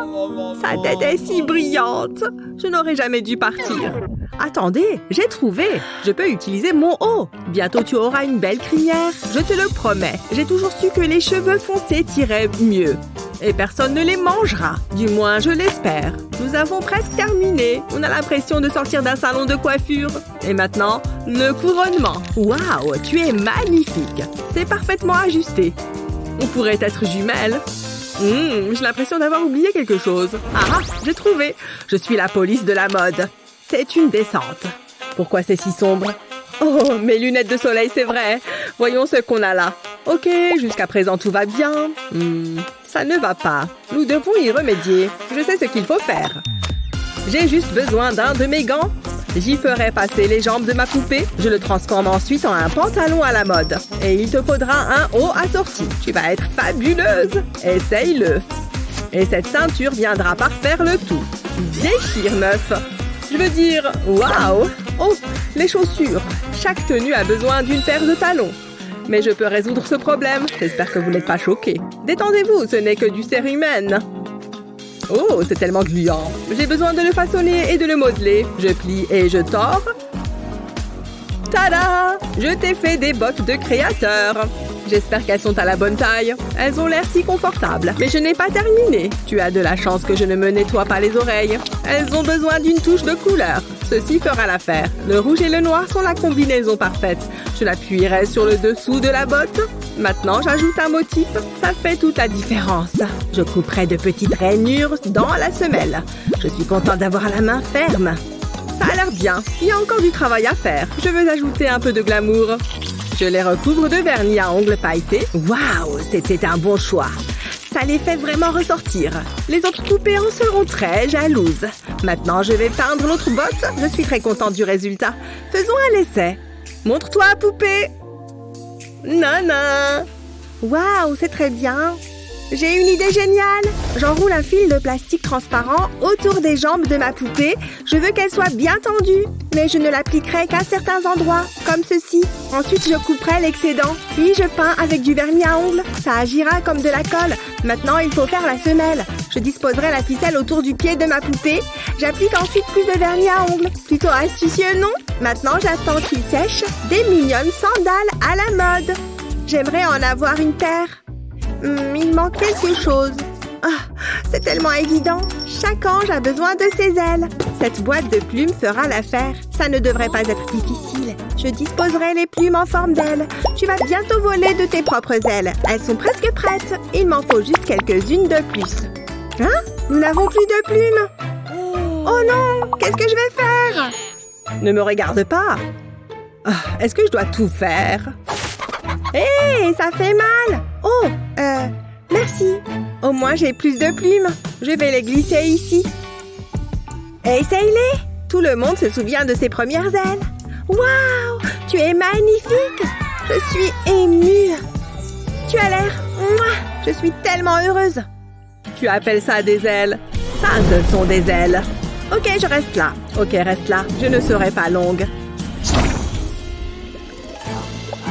Sa tête est si brillante. Je n'aurais jamais dû partir. Attendez, j'ai trouvé. Je peux utiliser mon haut. Bientôt tu auras une belle crinière. Je te le promets. J'ai toujours su que les cheveux foncés tiraient mieux. Et personne ne les mangera. Du moins, je l'espère. Nous avons presque terminé. On a l'impression de sortir d'un salon de coiffure. Et maintenant, le couronnement. Waouh, tu es magnifique. C'est parfaitement ajusté. On pourrait être jumelles. J'ai l'impression d'avoir oublié quelque chose. Ah, j'ai trouvé. Je suis la police de la mode. C'est une descente. Pourquoi c'est si sombre? Oh, mes lunettes de soleil, c'est vrai. Voyons ce qu'on a là. Ok, jusqu'à présent tout va bien. Ça ne va pas. Nous devons y remédier. Je sais ce qu'il faut faire. J'ai juste besoin d'un de mes gants. J'y ferai passer les jambes de ma poupée. Je le transforme ensuite en un pantalon à la mode. Et il te faudra un haut assorti. Tu vas être fabuleuse. Essaye-le. Et cette ceinture viendra parfaire le tout. Déchire, meuf. Je veux dire, waouh! Oh, les chaussures. Chaque tenue a besoin d'une paire de talons. Mais je peux résoudre ce problème. J'espère que vous n'êtes pas choqués. Détendez-vous, ce n'est que du cérumen. Oh, c'est tellement gluant. J'ai besoin de le façonner et de le modeler. Je plie et je tords. Tada! Je t'ai fait des bottes de créateur. J'espère qu'elles sont à la bonne taille. Elles ont l'air si confortables. Mais je n'ai pas terminé. Tu as de la chance que je ne me nettoie pas les oreilles. Elles ont besoin d'une touche de couleur. Ceci fera l'affaire. Le rouge et le noir sont la combinaison parfaite. Je l'appuierai sur le dessous de la botte. Maintenant, j'ajoute un motif. Ça fait toute la différence. Je couperai de petites rainures dans la semelle. Je suis contente d'avoir la main ferme. Ça a l'air bien. Il y a encore du travail à faire. Je veux ajouter un peu de glamour. Je les recouvre de vernis à ongles pailletés. Waouh, c'était un bon choix. Ça les fait vraiment ressortir. Les autres poupées en seront très jalouses. Maintenant, je vais peindre l'autre botte. Je suis très contente du résultat. Faisons un essai. Montre-toi, poupée. Nana. Waouh, c'est très bien. J'ai une idée géniale. J'enroule un fil de plastique transparent autour des jambes de ma poupée. Je veux qu'elle soit bien tendue, mais je ne l'appliquerai qu'à certains endroits, comme ceci. Ensuite, je couperai l'excédent, puis je peins avec du vernis à ongles. Ça agira comme de la colle. Maintenant, il faut faire la semelle. Je disposerai la ficelle autour du pied de ma poupée. J'applique ensuite plus de vernis à ongles. Plutôt astucieux, non? Maintenant, j'attends qu'il sèche. Des mignonnes sandales à la mode. J'aimerais en avoir une paire. Il manque quelque chose. Ah, c'est tellement évident. Chaque ange a besoin de ses ailes. Cette boîte de plumes fera l'affaire. Ça ne devrait pas être difficile. Je disposerai les plumes en forme d'ailes. Tu vas bientôt voler de tes propres ailes. Elles sont presque prêtes. Il m'en faut juste quelques-unes de plus. Hein? Nous n'avons plus de plumes. Oh non! Qu'est-ce que je vais faire? Ne me regarde pas. Est-ce que je dois tout faire? Hé, ça fait mal! Oh, merci. Au moins, j'ai plus de plumes. Je vais les glisser ici. Essaye-les! Tout le monde se souvient de ses premières ailes. Waouh! Tu es magnifique! Je suis émue. Tu as l'air... Mouah, je suis tellement heureuse. Tu appelles ça des ailes? Ça, ce sont des ailes. Ok, je reste là. Ok, reste là. Je ne serai pas longue.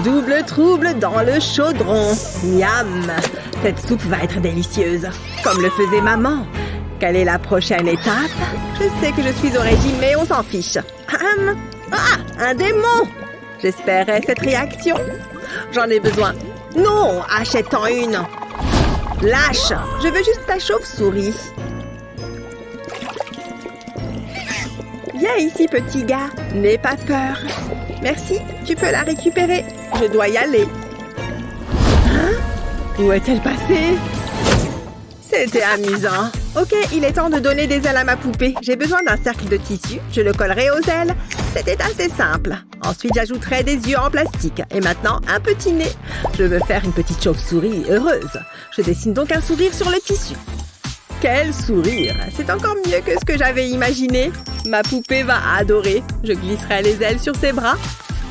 Double trouble dans le chaudron. Miam! Cette soupe va être délicieuse. Comme le faisait maman. Quelle est la prochaine étape? Je sais que je suis au régime, mais on s'en fiche. Ah! Un démon! J'espérais cette réaction. J'en ai besoin. Non! Achète-en une! Lâche! Je veux juste ta chauve-souris. Viens ici, petit gars. N'aie pas peur. Merci, tu peux la récupérer. Je dois y aller. Hein? Où est-elle passée? C'était amusant. Ok, il est temps de donner des ailes à ma poupée. J'ai besoin d'un cercle de tissu. Je le collerai aux ailes. C'était assez simple. Ensuite, j'ajouterai des yeux en plastique. Et maintenant, un petit nez. Je veux faire une petite chauve-souris heureuse. Je dessine donc un sourire sur le tissu. Quel sourire! C'est encore mieux que ce que j'avais imaginé. Ma poupée va adorer. Je glisserai les ailes sur ses bras.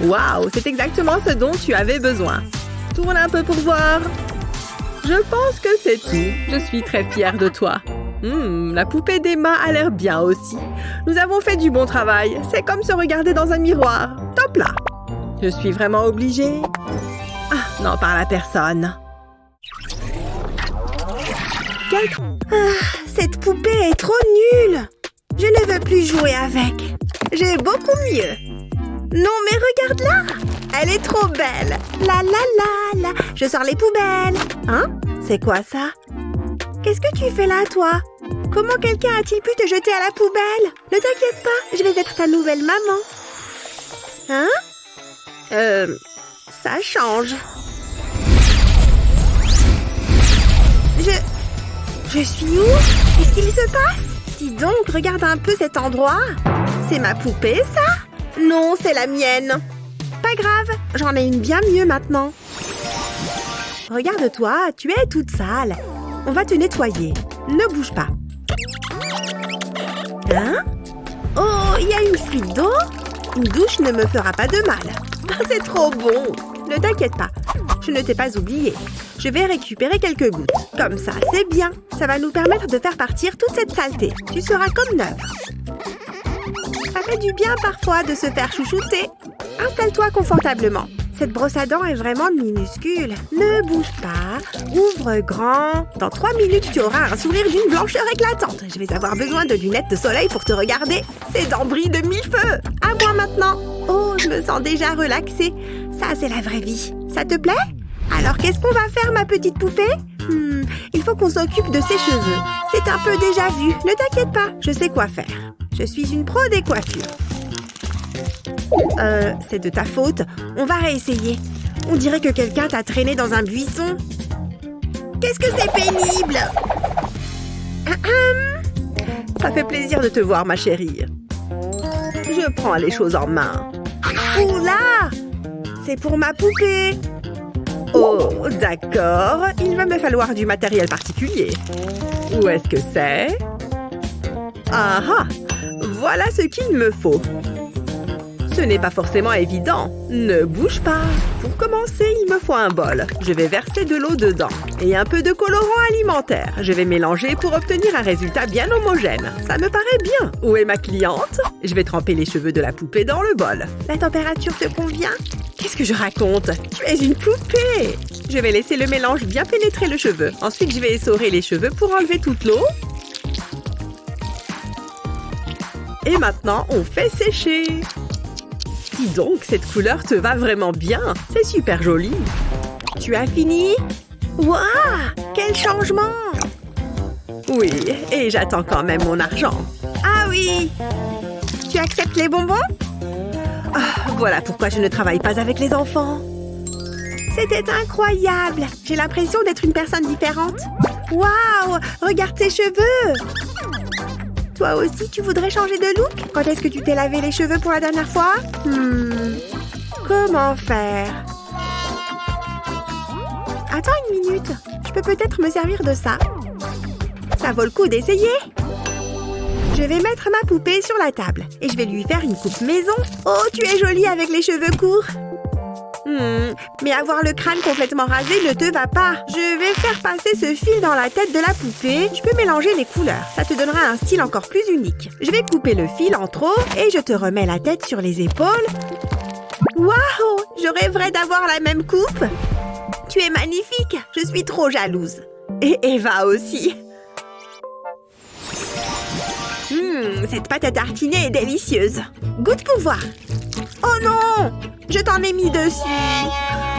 Waouh, c'est exactement ce dont tu avais besoin. Tourne un peu pour voir. Je pense que c'est tout. Je suis très fière de toi. La poupée d'Emma a l'air bien aussi. Nous avons fait du bon travail. C'est comme se regarder dans un miroir. Top là! Je suis vraiment obligée. Ah, n'en parle à personne. Cette poupée est trop nulle. Je ne veux plus jouer avec. J'ai beaucoup mieux. Non, mais regarde-la. Elle est trop belle. La la la la. Je sors les poubelles. Hein? C'est quoi ça? Qu'est-ce que tu fais là, toi? Comment quelqu'un a-t-il pu te jeter à la poubelle? Ne t'inquiète pas, je vais être ta nouvelle maman. Hein? Ça change. Je suis où? Qu'est-ce qu'il se passe? Dis donc, regarde un peu cet endroit. C'est ma poupée, ça? Non, c'est la mienne. Pas grave, j'en ai une bien mieux maintenant. Regarde-toi, tu es toute sale. On va te nettoyer. Ne bouge pas. Hein? Oh, il y a une fuite d'eau? Une douche ne me fera pas de mal. C'est trop bon. Ne t'inquiète pas, je ne t'ai pas oublié. Je vais récupérer quelques gouttes. Comme ça, c'est bien. Ça va nous permettre de faire partir toute cette saleté. Tu seras comme neuve. Ça fait du bien parfois de se faire chouchouter. Installe-toi confortablement. Cette brosse à dents est vraiment minuscule. Ne bouge pas. Ouvre grand. Dans 3 minutes, tu auras un sourire d'une blancheur éclatante. Je vais avoir besoin de lunettes de soleil pour te regarder. Ces dents brillent de 1000 feux. À moi maintenant. Oh, je me sens déjà relaxée. Ça, c'est la vraie vie. Ça te plaît? Alors, qu'est-ce qu'on va faire, ma petite poupée? Il faut qu'on s'occupe de ses cheveux. C'est un peu déjà vu. Ne t'inquiète pas, je sais quoi faire. Je suis une pro des coiffures. C'est de ta faute. On va réessayer. On dirait que quelqu'un t'a traîné dans un buisson. Qu'est-ce que c'est pénible! Ça fait plaisir de te voir, ma chérie. Je prends les choses en main. Oula! C'est pour ma poupée. Oh, d'accord. Il va me falloir du matériel particulier. Où est-ce que c'est? Ah ah! Voilà ce qu'il me faut. Ce n'est pas forcément évident. Ne bouge pas. Pour commencer, il me faut un bol. Je vais verser de l'eau dedans. Et un peu de colorant alimentaire. Je vais mélanger pour obtenir un résultat bien homogène. Ça me paraît bien. Où est ma cliente? Je vais tremper les cheveux de la poupée dans le bol. La température te convient? Qu'est-ce que je raconte? Tu es une poupée! Je vais laisser le mélange bien pénétrer le cheveu. Ensuite, je vais essorer les cheveux pour enlever toute l'eau. Et maintenant, on fait sécher. Dis donc, cette couleur te va vraiment bien. C'est super joli. Tu as fini? Waouh! Quel changement! Oui, et j'attends quand même mon argent. Ah oui! Tu acceptes les bonbons? Voilà pourquoi je ne travaille pas avec les enfants. C'était incroyable! J'ai l'impression d'être une personne différente. Waouh! Regarde tes cheveux! Toi aussi, tu voudrais changer de look? Quand est-ce que tu t'es lavé les cheveux pour la dernière fois? Comment faire? Attends une minute. Je peux peut-être me servir de ça. Ça vaut le coup d'essayer. Je vais mettre ma poupée sur la table et je vais lui faire une coupe maison. Oh, tu es jolie avec les cheveux courts. Mais avoir le crâne complètement rasé ne te va pas. Je vais faire passer ce fil dans la tête de la poupée. Je peux mélanger les couleurs. Ça te donnera un style encore plus unique. Je vais couper le fil en trop et je te remets la tête sur les épaules. Waouh! Je rêverais d'avoir la même coupe. Tu es magnifique. Je suis trop jalouse. Et Eva aussi. Cette pâte à tartiner est délicieuse. Goûte pour voir. Oh non! Je t'en ai mis dessus.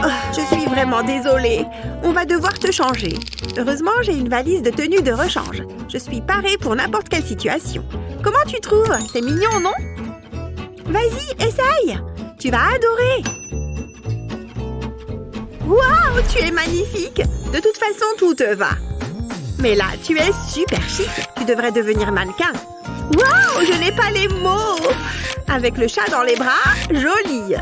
Oh, je suis vraiment désolée. On va devoir te changer. Heureusement, j'ai une valise de tenue de rechange. Je suis parée pour n'importe quelle situation. Comment tu trouves? C'est mignon, non? Vas-y, essaye. Tu vas adorer. Waouh, tu es magnifique. De toute façon, tout te va. Mais là, tu es super chic. Tu devrais devenir mannequin. Waouh, je n'ai pas les mots. Avec le chat dans les bras, joli.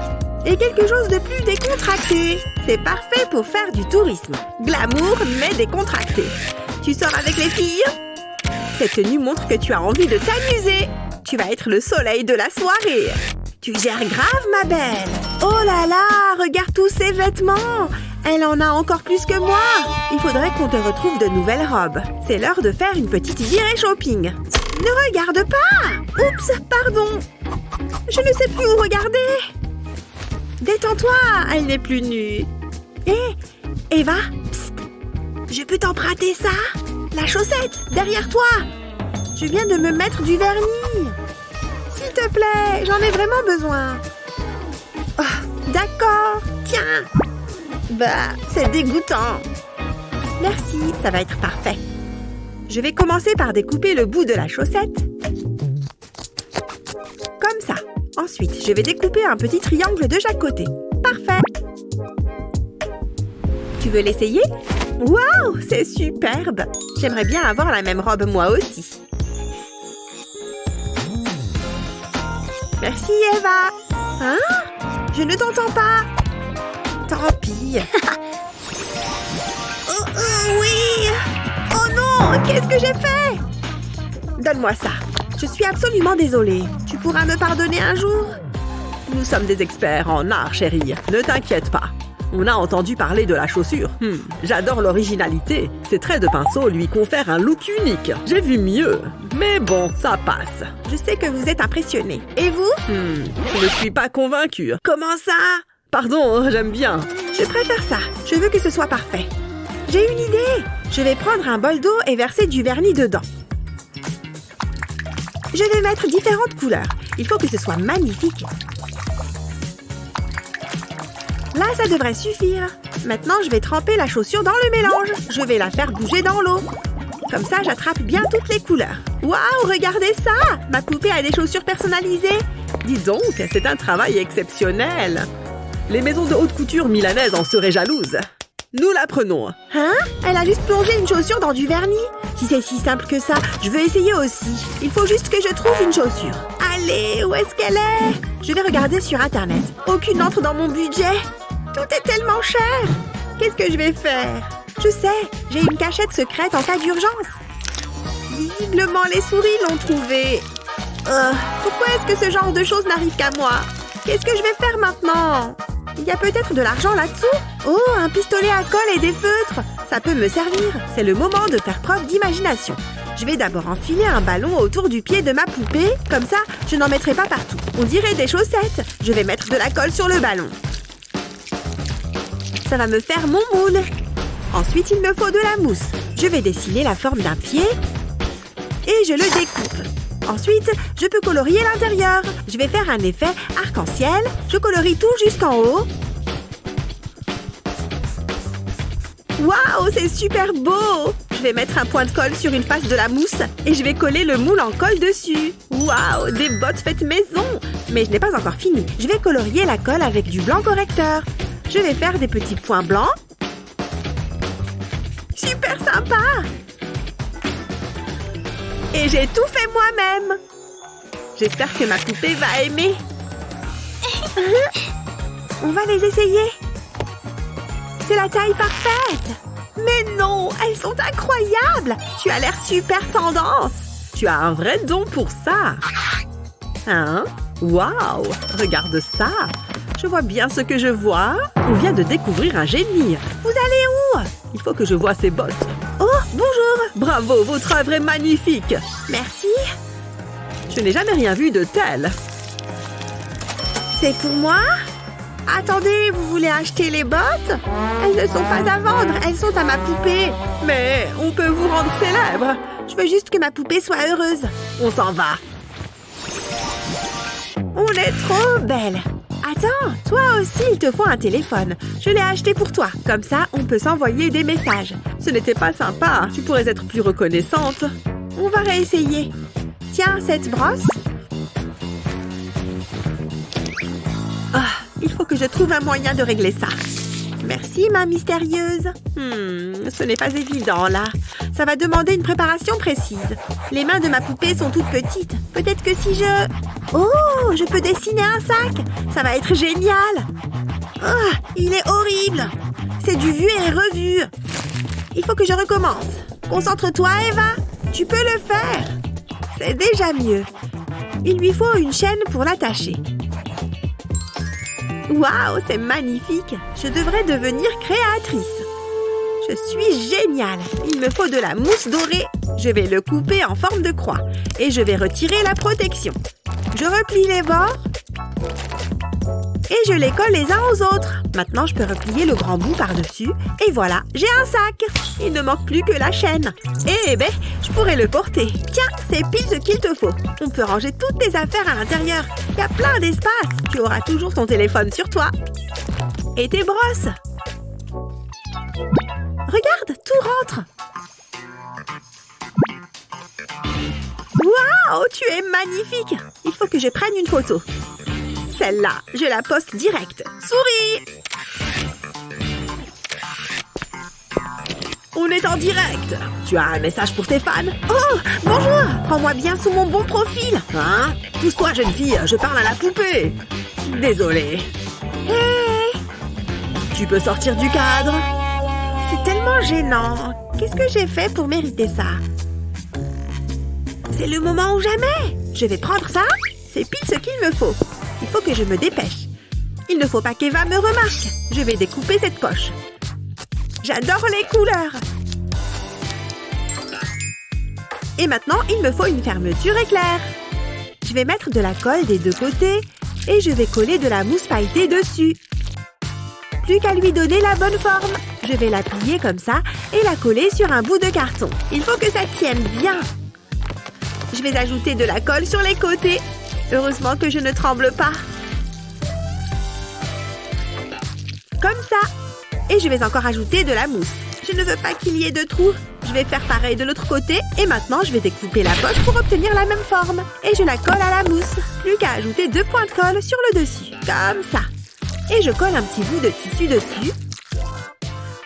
Et quelque chose de plus décontracté. C'est parfait pour faire du tourisme. Glamour, mais décontracté. Tu sors avec les filles? Cette tenue montre que tu as envie de t'amuser. Tu vas être le soleil de la soirée. Tu gères grave, ma belle. Oh là là, regarde tous ces vêtements. Elle en a encore plus que moi. Il faudrait qu'on te retrouve de nouvelles robes. C'est l'heure de faire une petite virée shopping. Ne regarde pas. Oups, pardon. Je ne sais plus où regarder. Détends-toi, elle n'est plus nue. Hé, Eva, psst. Je peux t'emprunter ça? La chaussette, derrière toi. Je viens de me mettre du vernis. S'il te plaît, j'en ai vraiment besoin. Oh, d'accord, tiens. Bah, c'est dégoûtant. Merci, ça va être parfait. Je vais commencer par découper le bout de la chaussette. Comme ça. Ensuite, je vais découper un petit triangle de chaque côté. Parfait. Tu veux l'essayer? Waouh, c'est superbe. J'aimerais bien avoir la même robe moi aussi. Merci, Eva. Hein? Je ne t'entends pas. Tant pis. Oh, oui. Oh non, qu'est-ce que j'ai fait? Donne-moi ça. Je suis absolument désolée. Tu pourras me pardonner un jour? Nous sommes des experts en art, chérie. Ne t'inquiète pas. On a entendu parler de la chaussure. J'adore l'originalité. Ces traits de pinceau lui confèrent un look unique. J'ai vu mieux. Mais bon, ça passe. Je sais que vous êtes impressionné. Et vous? Je ne suis pas convaincue. Comment ça? Pardon, j'aime bien. Je préfère ça. Je veux que ce soit parfait. J'ai une idée. Je vais prendre un bol d'eau et verser du vernis dedans. Je vais mettre différentes couleurs. Il faut que ce soit magnifique. Là, ça devrait suffire. Maintenant, je vais tremper la chaussure dans le mélange. Je vais la faire bouger dans l'eau. Comme ça, j'attrape bien toutes les couleurs. Waouh, regardez ça! Ma poupée a des chaussures personnalisées. Dis donc, c'est un travail exceptionnel. Les maisons de haute couture milanaises en seraient jalouses. Nous la prenons. Hein? Elle a juste plongé une chaussure dans du vernis. Si c'est si simple que ça, je veux essayer aussi. Il faut juste que je trouve une chaussure. Allez, où est-ce qu'elle est? Je vais regarder sur Internet. Aucune n'entre dans mon budget. Tout est tellement cher. Qu'est-ce que je vais faire? Je sais, j'ai une cachette secrète en cas d'urgence. Visiblement, les souris l'ont trouvée. Pourquoi est-ce que ce genre de choses n'arrive qu'à moi? Qu'est-ce que je vais faire maintenant? Il y a peut-être de l'argent là-dessous? Oh, un pistolet à colle et des feutres. Ça peut me servir. C'est le moment de faire preuve d'imagination. Je vais d'abord enfiler un ballon autour du pied de ma poupée. Comme ça, je n'en mettrai pas partout. On dirait des chaussettes. Je vais mettre de la colle sur le ballon. Ça va me faire mon moule. Ensuite, il me faut de la mousse. Je vais dessiner la forme d'un pied et je le découpe. Ensuite, je peux colorier l'intérieur. Je vais faire un effet arc-en-ciel. Je colorie tout jusqu'en haut. Waouh, c'est super beau! Je vais mettre un point de colle sur une face de la mousse et je vais coller le moule en colle dessus. Waouh, des bottes faites maison! Mais je n'ai pas encore fini. Je vais colorier la colle avec du blanc correcteur. Je vais faire des petits points blancs. Super sympa! Et j'ai tout fait moi-même. J'espère que ma poupée va aimer. On va les essayer. C'est la taille parfaite. Mais non, elles sont incroyables. Tu as l'air super tendance. Tu as un vrai don pour ça. Hein? Waouh! Regarde ça. Je vois bien ce que je vois. On vient de découvrir un génie. Vous allez où? Il faut que je voie ces bottes. Oh, bonjour. Bravo, votre œuvre est magnifique. Merci. Je n'ai jamais rien vu de tel. C'est pour moi? Attendez, vous voulez acheter les bottes? Elles ne sont pas à vendre, elles sont à ma poupée. Mais on peut vous rendre célèbre. Je veux juste que ma poupée soit heureuse. On s'en va. On est trop belle. Attends, toi aussi, il te faut un téléphone. Je l'ai acheté pour toi. Comme ça, on peut s'envoyer des messages. Ce n'était pas sympa. Tu pourrais être plus reconnaissante. On va réessayer. Tiens, cette brosse. Il faut que je trouve un moyen de régler ça. Merci, ma mystérieuse. Ce n'est pas évident, là. Ça va demander une préparation précise. Les mains de ma poupée sont toutes petites. Peut-être que si je... Oh, je peux dessiner un sac. Ça va être génial. Oh, il est horrible. C'est du vu et revu. Il faut que je recommence. Concentre-toi, Eva. Tu peux le faire. C'est déjà mieux. Il lui faut une chaîne pour l'attacher. Waouh, c'est magnifique. Je devrais devenir créatrice. Je suis géniale. Il me faut de la mousse dorée. Je vais le couper en forme de croix. Et je vais retirer la protection. Je replie les bords. Et je les colle les uns aux autres. Maintenant, je peux replier le grand bout par-dessus. Et voilà, j'ai un sac. Il ne manque plus que la chaîne. Eh ben, je pourrais le porter. Tiens, c'est pile ce qu'il te faut. On peut ranger toutes tes affaires à l'intérieur. Il y a plein d'espace. Tu auras toujours ton téléphone sur toi. Et tes brosses. Regarde, tout rentre. Waouh, tu es magnifique. Il faut que je prenne une photo. Celle-là, je la poste direct. Souris! On est en direct. Tu as un message pour tes fans? Oh, bonjour! Prends-moi bien sous mon bon profil. Hein? Pousse-toi, jeune fille, je parle à la poupée. Désolée. Hey! Tu peux sortir du cadre? C'est tellement gênant. Qu'est-ce que j'ai fait pour mériter ça? C'est le moment ou jamais. Je vais prendre ça. C'est pile ce qu'il me faut. Il faut que je me dépêche. Il ne faut pas qu'Eva me remarque. Je vais découper cette poche. J'adore les couleurs. Et maintenant, il me faut une fermeture éclair. Je vais mettre de la colle des deux côtés et je vais coller de la mousse pailletée dessus. Plus qu'à lui donner la bonne forme. Je vais la plier comme ça et la coller sur un bout de carton. Il faut que ça tienne bien. Je vais ajouter de la colle sur les côtés. Heureusement que je ne tremble pas. Comme ça. Et je vais encore ajouter de la mousse. Je ne veux pas qu'il y ait de trous. Je vais faire pareil de l'autre côté. Et maintenant, je vais découper la poche pour obtenir la même forme. Et je la colle à la mousse. Plus qu'à ajouter 2 points de colle sur le dessus. Comme ça. Et je colle un petit bout de tissu dessus.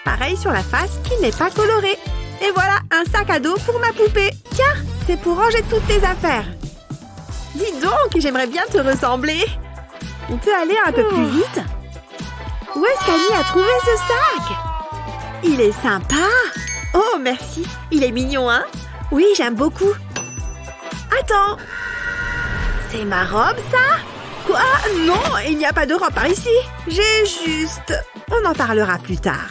Pareil sur la face qui n'est pas colorée. Et voilà, un sac à dos pour ma poupée. Tiens, c'est pour ranger toutes tes affaires. Dis donc, j'aimerais bien te ressembler. On peut aller un peu plus vite. Où est-ce qu'Annie a trouvé ce sac? Il est sympa. Oh, merci. Il est mignon, hein? Oui, j'aime beaucoup. Attends. C'est ma robe, ça? Quoi? Non, il n'y a pas de robe par ici. J'ai juste... On en parlera plus tard.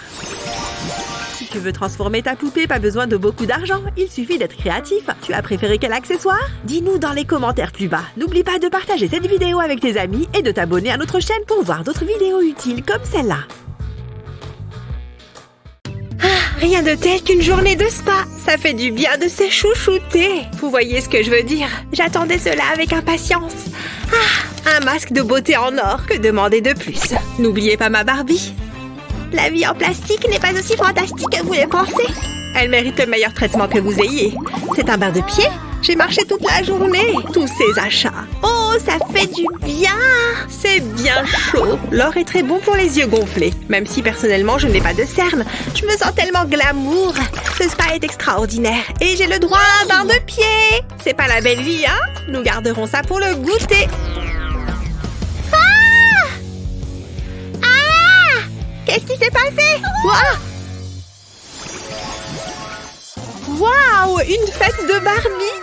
Si tu veux transformer ta poupée, pas besoin de beaucoup d'argent. Il suffit d'être créatif. Tu as préféré quel accessoire? Dis-nous dans les commentaires plus bas. N'oublie pas de partager cette vidéo avec tes amis et de t'abonner à notre chaîne pour voir d'autres vidéos utiles comme celle-là. Rien de tel qu'une journée de spa. Ça fait du bien de se chouchouter. Vous voyez ce que je veux dire? J'attendais cela avec impatience. Un masque de beauté en or. Que demander de plus? N'oubliez pas ma Barbie. La vie en plastique n'est pas aussi fantastique que vous le pensez. Elle mérite le meilleur traitement que vous ayez. C'est un bain de pied. J'ai marché toute la journée. Tous ces achats. Oh, ça fait du bien. C'est bien chaud. L'or est très bon pour les yeux gonflés. Même si personnellement, je n'ai pas de cernes. Je me sens tellement glamour. Ce spa est extraordinaire. Et j'ai le droit à un bain de pied. C'est pas la belle vie, hein? Nous garderons ça pour le goûter. Qu'est-ce qui s'est passé? Waouh! Une fête de Barbie!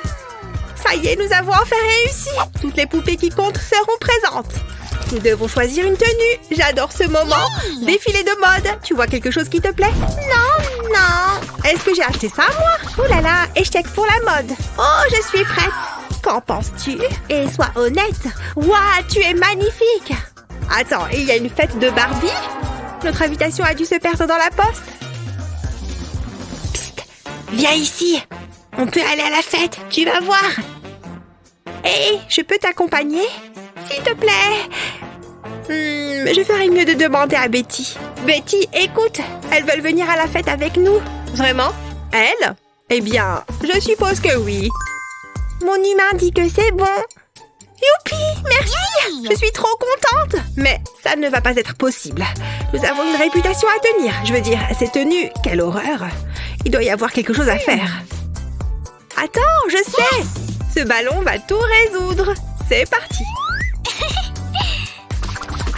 Ça y est, nous avons enfin réussi! Toutes les poupées qui comptent seront présentes. Nous devons choisir une tenue. J'adore ce moment. Défilé de mode. Tu vois quelque chose qui te plaît? Non, non. Est-ce que j'ai acheté ça, moi? Ouh là là, échec pour la mode. Oh, je suis prête. Qu'en penses-tu? Et sois honnête. Waouh, tu es magnifique. Attends, il y a une fête de Barbie? Notre invitation a dû se perdre dans la poste. Psst, viens ici. On peut aller à la fête, tu vas voir. Hé, je peux t'accompagner? S'il te plaît. Je ferais mieux de demander à Betty. Betty, écoute, elles veulent venir à la fête avec nous. Vraiment? Elles? Eh bien, je suppose que oui. Mon humain dit que c'est bon. Youpi, merci. Je suis trop contente. Mais ça ne va pas être possible. Nous avons une réputation à tenir. Je veux dire, ces tenues, quelle horreur. Il doit y avoir quelque chose à faire. Attends, je sais. Ce ballon va tout résoudre. C'est parti.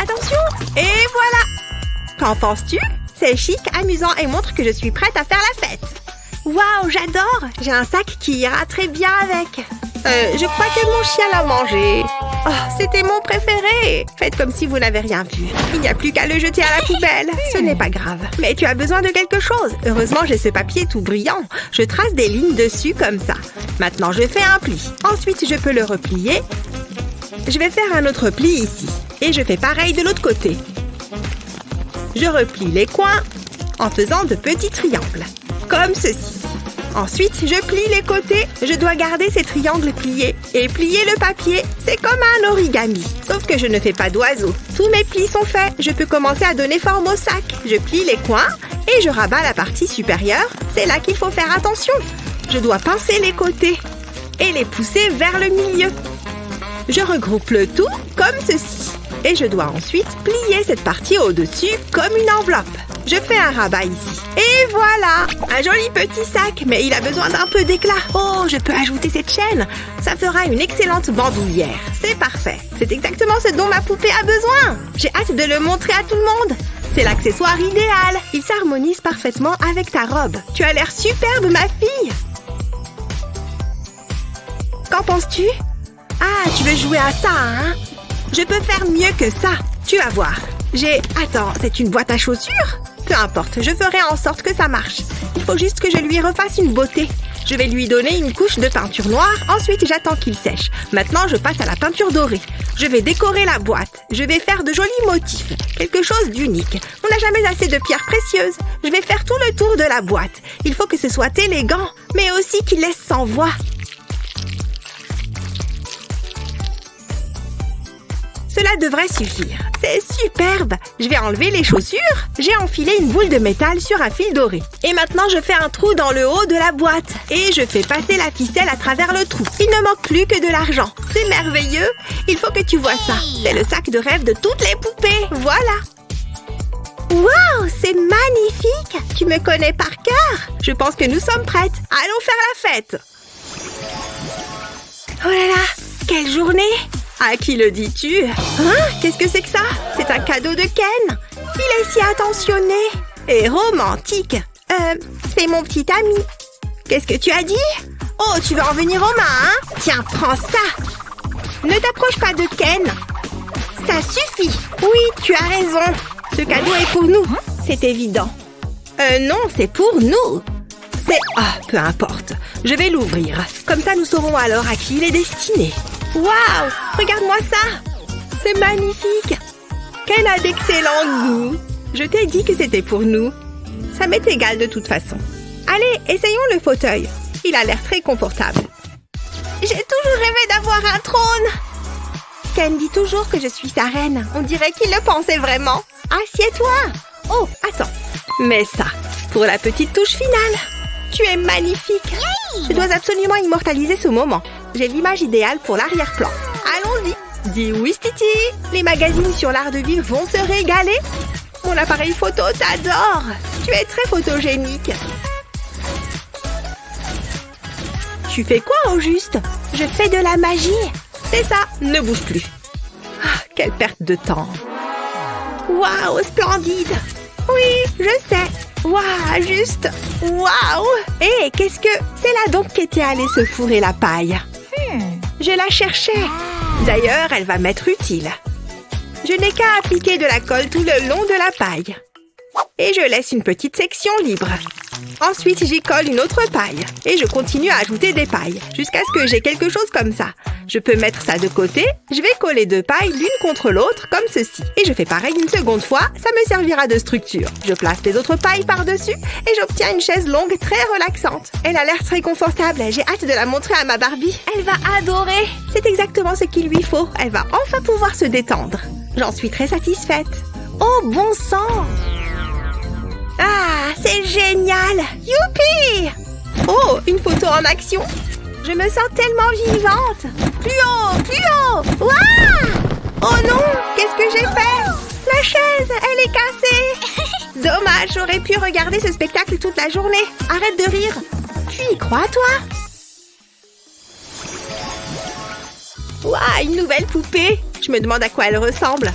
Attention. Et voilà. Qu'en penses-tu? C'est chic, amusant et montre que je suis prête à faire la fête. Waouh, j'adore. J'ai un sac qui ira très bien avec. Je crois que mon chien l'a mangé. Oh, c'était mon préféré. Faites comme si vous n'avez rien vu. Il n'y a plus qu'à le jeter à la poubelle. Ce n'est pas grave. Mais tu as besoin de quelque chose. Heureusement, j'ai ce papier tout brillant. Je trace des lignes dessus comme ça. Maintenant, je fais un pli. Ensuite, je peux le replier. Je vais faire un autre pli ici. Et je fais pareil de l'autre côté. Je replie les coins en faisant de petits triangles. Comme ceci. Ensuite, je plie les côtés. Je dois garder ces triangles pliés. Et plier le papier, c'est comme un origami. Sauf que je ne fais pas d'oiseau. Tous mes plis sont faits. Je peux commencer à donner forme au sac. Je plie les coins et je rabats la partie supérieure. C'est là qu'il faut faire attention. Je dois pincer les côtés et les pousser vers le milieu. Je regroupe le tout comme ceci. Et je dois ensuite plier cette partie au-dessus comme une enveloppe. Je fais un rabat ici. Et voilà! Un joli petit sac, mais il a besoin d'un peu d'éclat. Oh, je peux ajouter cette chaîne. Ça fera une excellente bandoulière. C'est parfait. C'est exactement ce dont ma poupée a besoin. J'ai hâte de le montrer à tout le monde. C'est l'accessoire idéal. Il s'harmonise parfaitement avec ta robe. Tu as l'air superbe, ma fille. Qu'en penses-tu? Ah, tu veux jouer à ça, hein? Je peux faire mieux que ça. Tu vas voir. Attends, c'est une boîte à chaussures? Peu importe, je ferai en sorte que ça marche. Il faut juste que je lui refasse une beauté. Je vais lui donner une couche de peinture noire, ensuite j'attends qu'il sèche. Maintenant, je passe à la peinture dorée. Je vais décorer la boîte. Je vais faire de jolis motifs, quelque chose d'unique. On n'a jamais assez de pierres précieuses. Je vais faire tout le tour de la boîte. Il faut que ce soit élégant, mais aussi qu'il laisse sans voix. Cela devrait suffire. C'est superbe. Je vais enlever les chaussures. J'ai enfilé une boule de métal sur un fil doré. Et maintenant, je fais un trou dans le haut de la boîte. Et je fais passer la ficelle à travers le trou. Il ne manque plus que de l'argent. C'est merveilleux. Il faut que tu vois ça. C'est le sac de rêve de toutes les poupées. Voilà. Waouh, c'est magnifique. Tu me connais par cœur. Je pense que nous sommes prêtes. Allons faire la fête. Oh là là, quelle journée. À qui le dis-tu? Hein? Qu'est-ce que c'est que ça? C'est un cadeau de Ken. Il est si attentionné et romantique. C'est mon petit ami. Qu'est-ce que tu as dit? Oh, tu veux en venir aux mains, hein? Tiens, prends ça. Ne t'approche pas de Ken. Ça suffit. Oui, tu as raison. Ce cadeau est pour nous. C'est évident. Non, c'est pour nous. Ah, peu importe. Je vais l'ouvrir. Comme ça, nous saurons alors à qui il est destiné. Waouh! Regarde-moi ça! C'est magnifique! Ken a d'excellents goûts! Je t'ai dit que c'était pour nous. Ça m'est égal de toute façon. Allez, essayons le fauteuil. Il a l'air très confortable. J'ai toujours rêvé d'avoir un trône! Ken dit toujours que je suis sa reine. On dirait qu'il le pensait vraiment. Assieds-toi! Oh, attends. Mais ça, pour la petite touche finale. Tu es magnifique! Je dois absolument immortaliser ce moment. J'ai l'image idéale pour l'arrière-plan. Allons-y! Dis oui, Titi! Les magazines sur l'art de vivre vont se régaler. Mon appareil photo t'adore! Tu es très photogénique. Tu fais quoi au juste? Je fais de la magie. C'est ça, ne bouge plus. Ah, quelle perte de temps. Waouh, splendide! Oui, je sais. Waouh, juste. Waouh! Hé, qu'est-ce que... C'est là donc qu'était allée se fourrer la paille. Je la cherchais. D'ailleurs, elle va m'être utile. Je n'ai qu'à appliquer de la colle tout le long de la paille. Et je laisse une petite section libre. Ensuite, j'y colle une autre paille. Et je continue à ajouter des pailles, jusqu'à ce que j'ai quelque chose comme ça. Je peux mettre ça de côté. Je vais coller 2 pailles l'une contre l'autre, comme ceci. Et je fais pareil une seconde fois, ça me servira de structure. Je place les autres pailles par-dessus et j'obtiens une chaise longue très relaxante. Elle a l'air très confortable. J'ai hâte de la montrer à ma Barbie. Elle va adorer. C'est exactement ce qu'il lui faut. Elle va enfin pouvoir se détendre. J'en suis très satisfaite. Oh, bon sang! Ah, c'est génial! Youpi! Oh, une photo en action! Je me sens tellement vivante! Plus haut! Plus haut! Waouh! Oh non! Qu'est-ce que j'ai fait? La chaise, elle est cassée! Dommage, j'aurais pu regarder ce spectacle toute la journée. Arrête de rire! Tu y crois, toi? Waouh, une nouvelle poupée! Je me demande à quoi elle ressemble.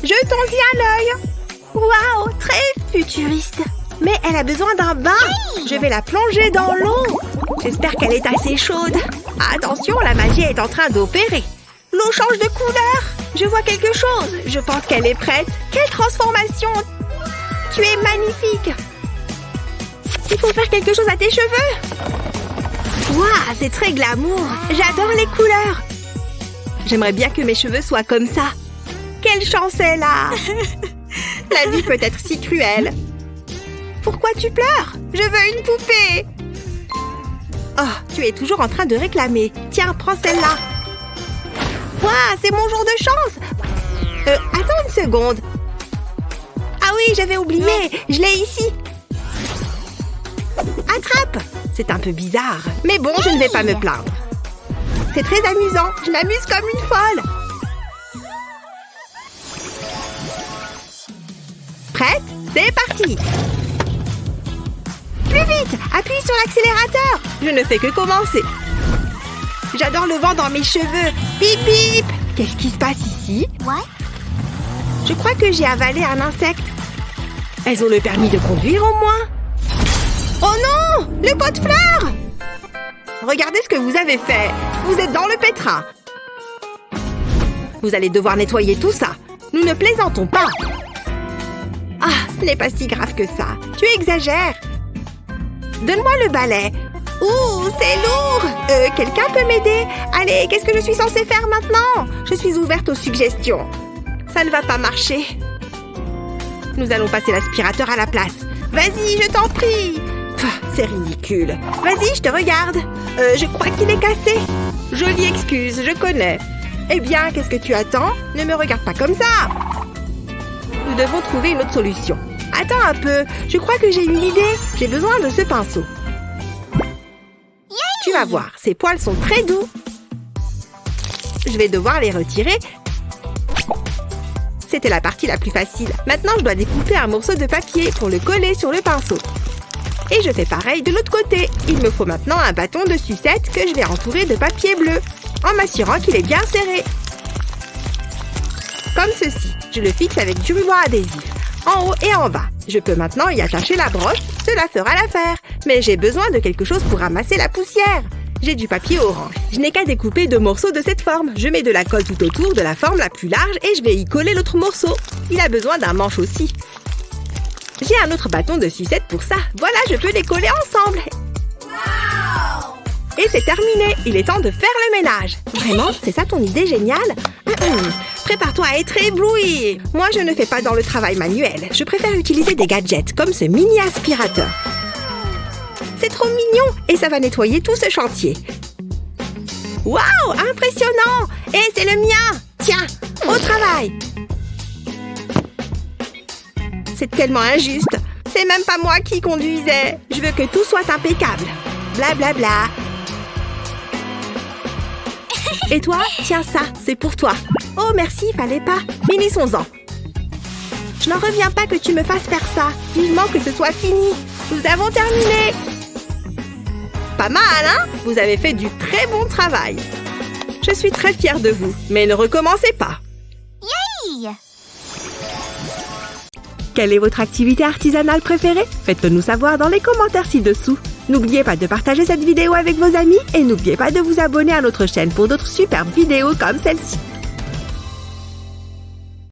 Jetons-y un œil! Waouh, très futuriste. Mais elle a besoin d'un bain. Je vais la plonger dans l'eau. J'espère qu'elle est assez chaude. Attention, la magie est en train d'opérer. L'eau change de couleur. Je vois quelque chose. Je pense qu'elle est prête. Quelle transformation! Tu es magnifique. Il faut faire quelque chose à tes cheveux. Waouh, c'est très glamour. J'adore les couleurs. J'aimerais bien que mes cheveux soient comme ça. Quelle chance elle a! La vie peut être si cruelle. Pourquoi tu pleures? Je veux une poupée. Oh, tu es toujours en train de réclamer. Tiens, prends celle-là. Waouh, c'est mon jour de chance. Attends une seconde. Ah oui, j'avais oublié. Je l'ai ici. Attrape. C'est un peu bizarre. Mais bon, je ne vais pas me plaindre. C'est très amusant. Je m'amuse comme une folle. Prête? C'est parti! Plus vite! Appuie sur l'accélérateur! Je ne fais que commencer. J'adore le vent dans mes cheveux. Bip bip! Qu'est-ce qui se passe ici? Je crois que j'ai avalé un insecte. Elles ont le permis de conduire au moins? Oh non! Le pot de fleurs! Regardez ce que vous avez fait. Vous êtes dans le pétrin. Vous allez devoir nettoyer tout ça. Nous ne plaisantons pas. Ah, ce n'est pas si grave que ça. Tu exagères. Donne-moi le balai. Ouh, c'est lourd. Quelqu'un peut m'aider? Allez, qu'est-ce que je suis censée faire maintenant? Je suis ouverte aux suggestions. Ça ne va pas marcher. Nous allons passer l'aspirateur à la place. Vas-y, je t'en prie. C'est ridicule. Vas-y, je te regarde. Je crois qu'il est cassé. Jolie excuse, je connais. Eh bien, qu'est-ce que tu attends? Ne me regarde pas comme ça. Nous devons trouver une autre solution. Attends un peu, je crois que j'ai une idée. J'ai besoin de ce pinceau. Tu vas voir, ces poils sont très doux. Je vais devoir les retirer. C'était la partie la plus facile. Maintenant, je dois découper un morceau de papier pour le coller sur le pinceau. Et je fais pareil de l'autre côté. Il me faut maintenant un bâton de sucette que je vais entourer de papier bleu, en m'assurant qu'il est bien serré. Comme ceci. Je le fixe avec du ruban adhésif, en haut et en bas. Je peux maintenant y attacher la broche, cela fera l'affaire. Mais j'ai besoin de quelque chose pour ramasser la poussière. J'ai du papier orange. Je n'ai qu'à découper 2 morceaux de cette forme. Je mets de la colle tout autour de la forme la plus large et je vais y coller l'autre morceau. Il a besoin d'un manche aussi. J'ai un autre bâton de sucette pour ça. Voilà, je peux les coller ensemble. Et c'est terminé. Il est temps de faire le ménage. Vraiment, c'est ça ton idée géniale? Prépare-toi à être ébloui. Moi, je ne fais pas dans le travail manuel. Je préfère utiliser des gadgets comme ce mini aspirateur. C'est trop mignon et ça va nettoyer tout ce chantier. Waouh, impressionnant! Et c'est le mien! Tiens, au travail! C'est tellement injuste. C'est même pas moi qui conduisais. Je veux que tout soit impeccable. Bla bla bla. Et toi, tiens ça, c'est pour toi. Oh merci, fallait pas. Finissons-en. Je n'en reviens pas que tu me fasses faire ça. Vivement que ce soit fini. Nous avons terminé. Pas mal, hein? Vous avez fait du très bon travail. Je suis très fière de vous, mais ne recommencez pas. Yay! Quelle est votre activité artisanale préférée? Faites-le nous savoir dans les commentaires ci-dessous. N'oubliez pas de partager cette vidéo avec vos amis et n'oubliez pas de vous abonner à notre chaîne pour d'autres superbes vidéos comme celle-ci.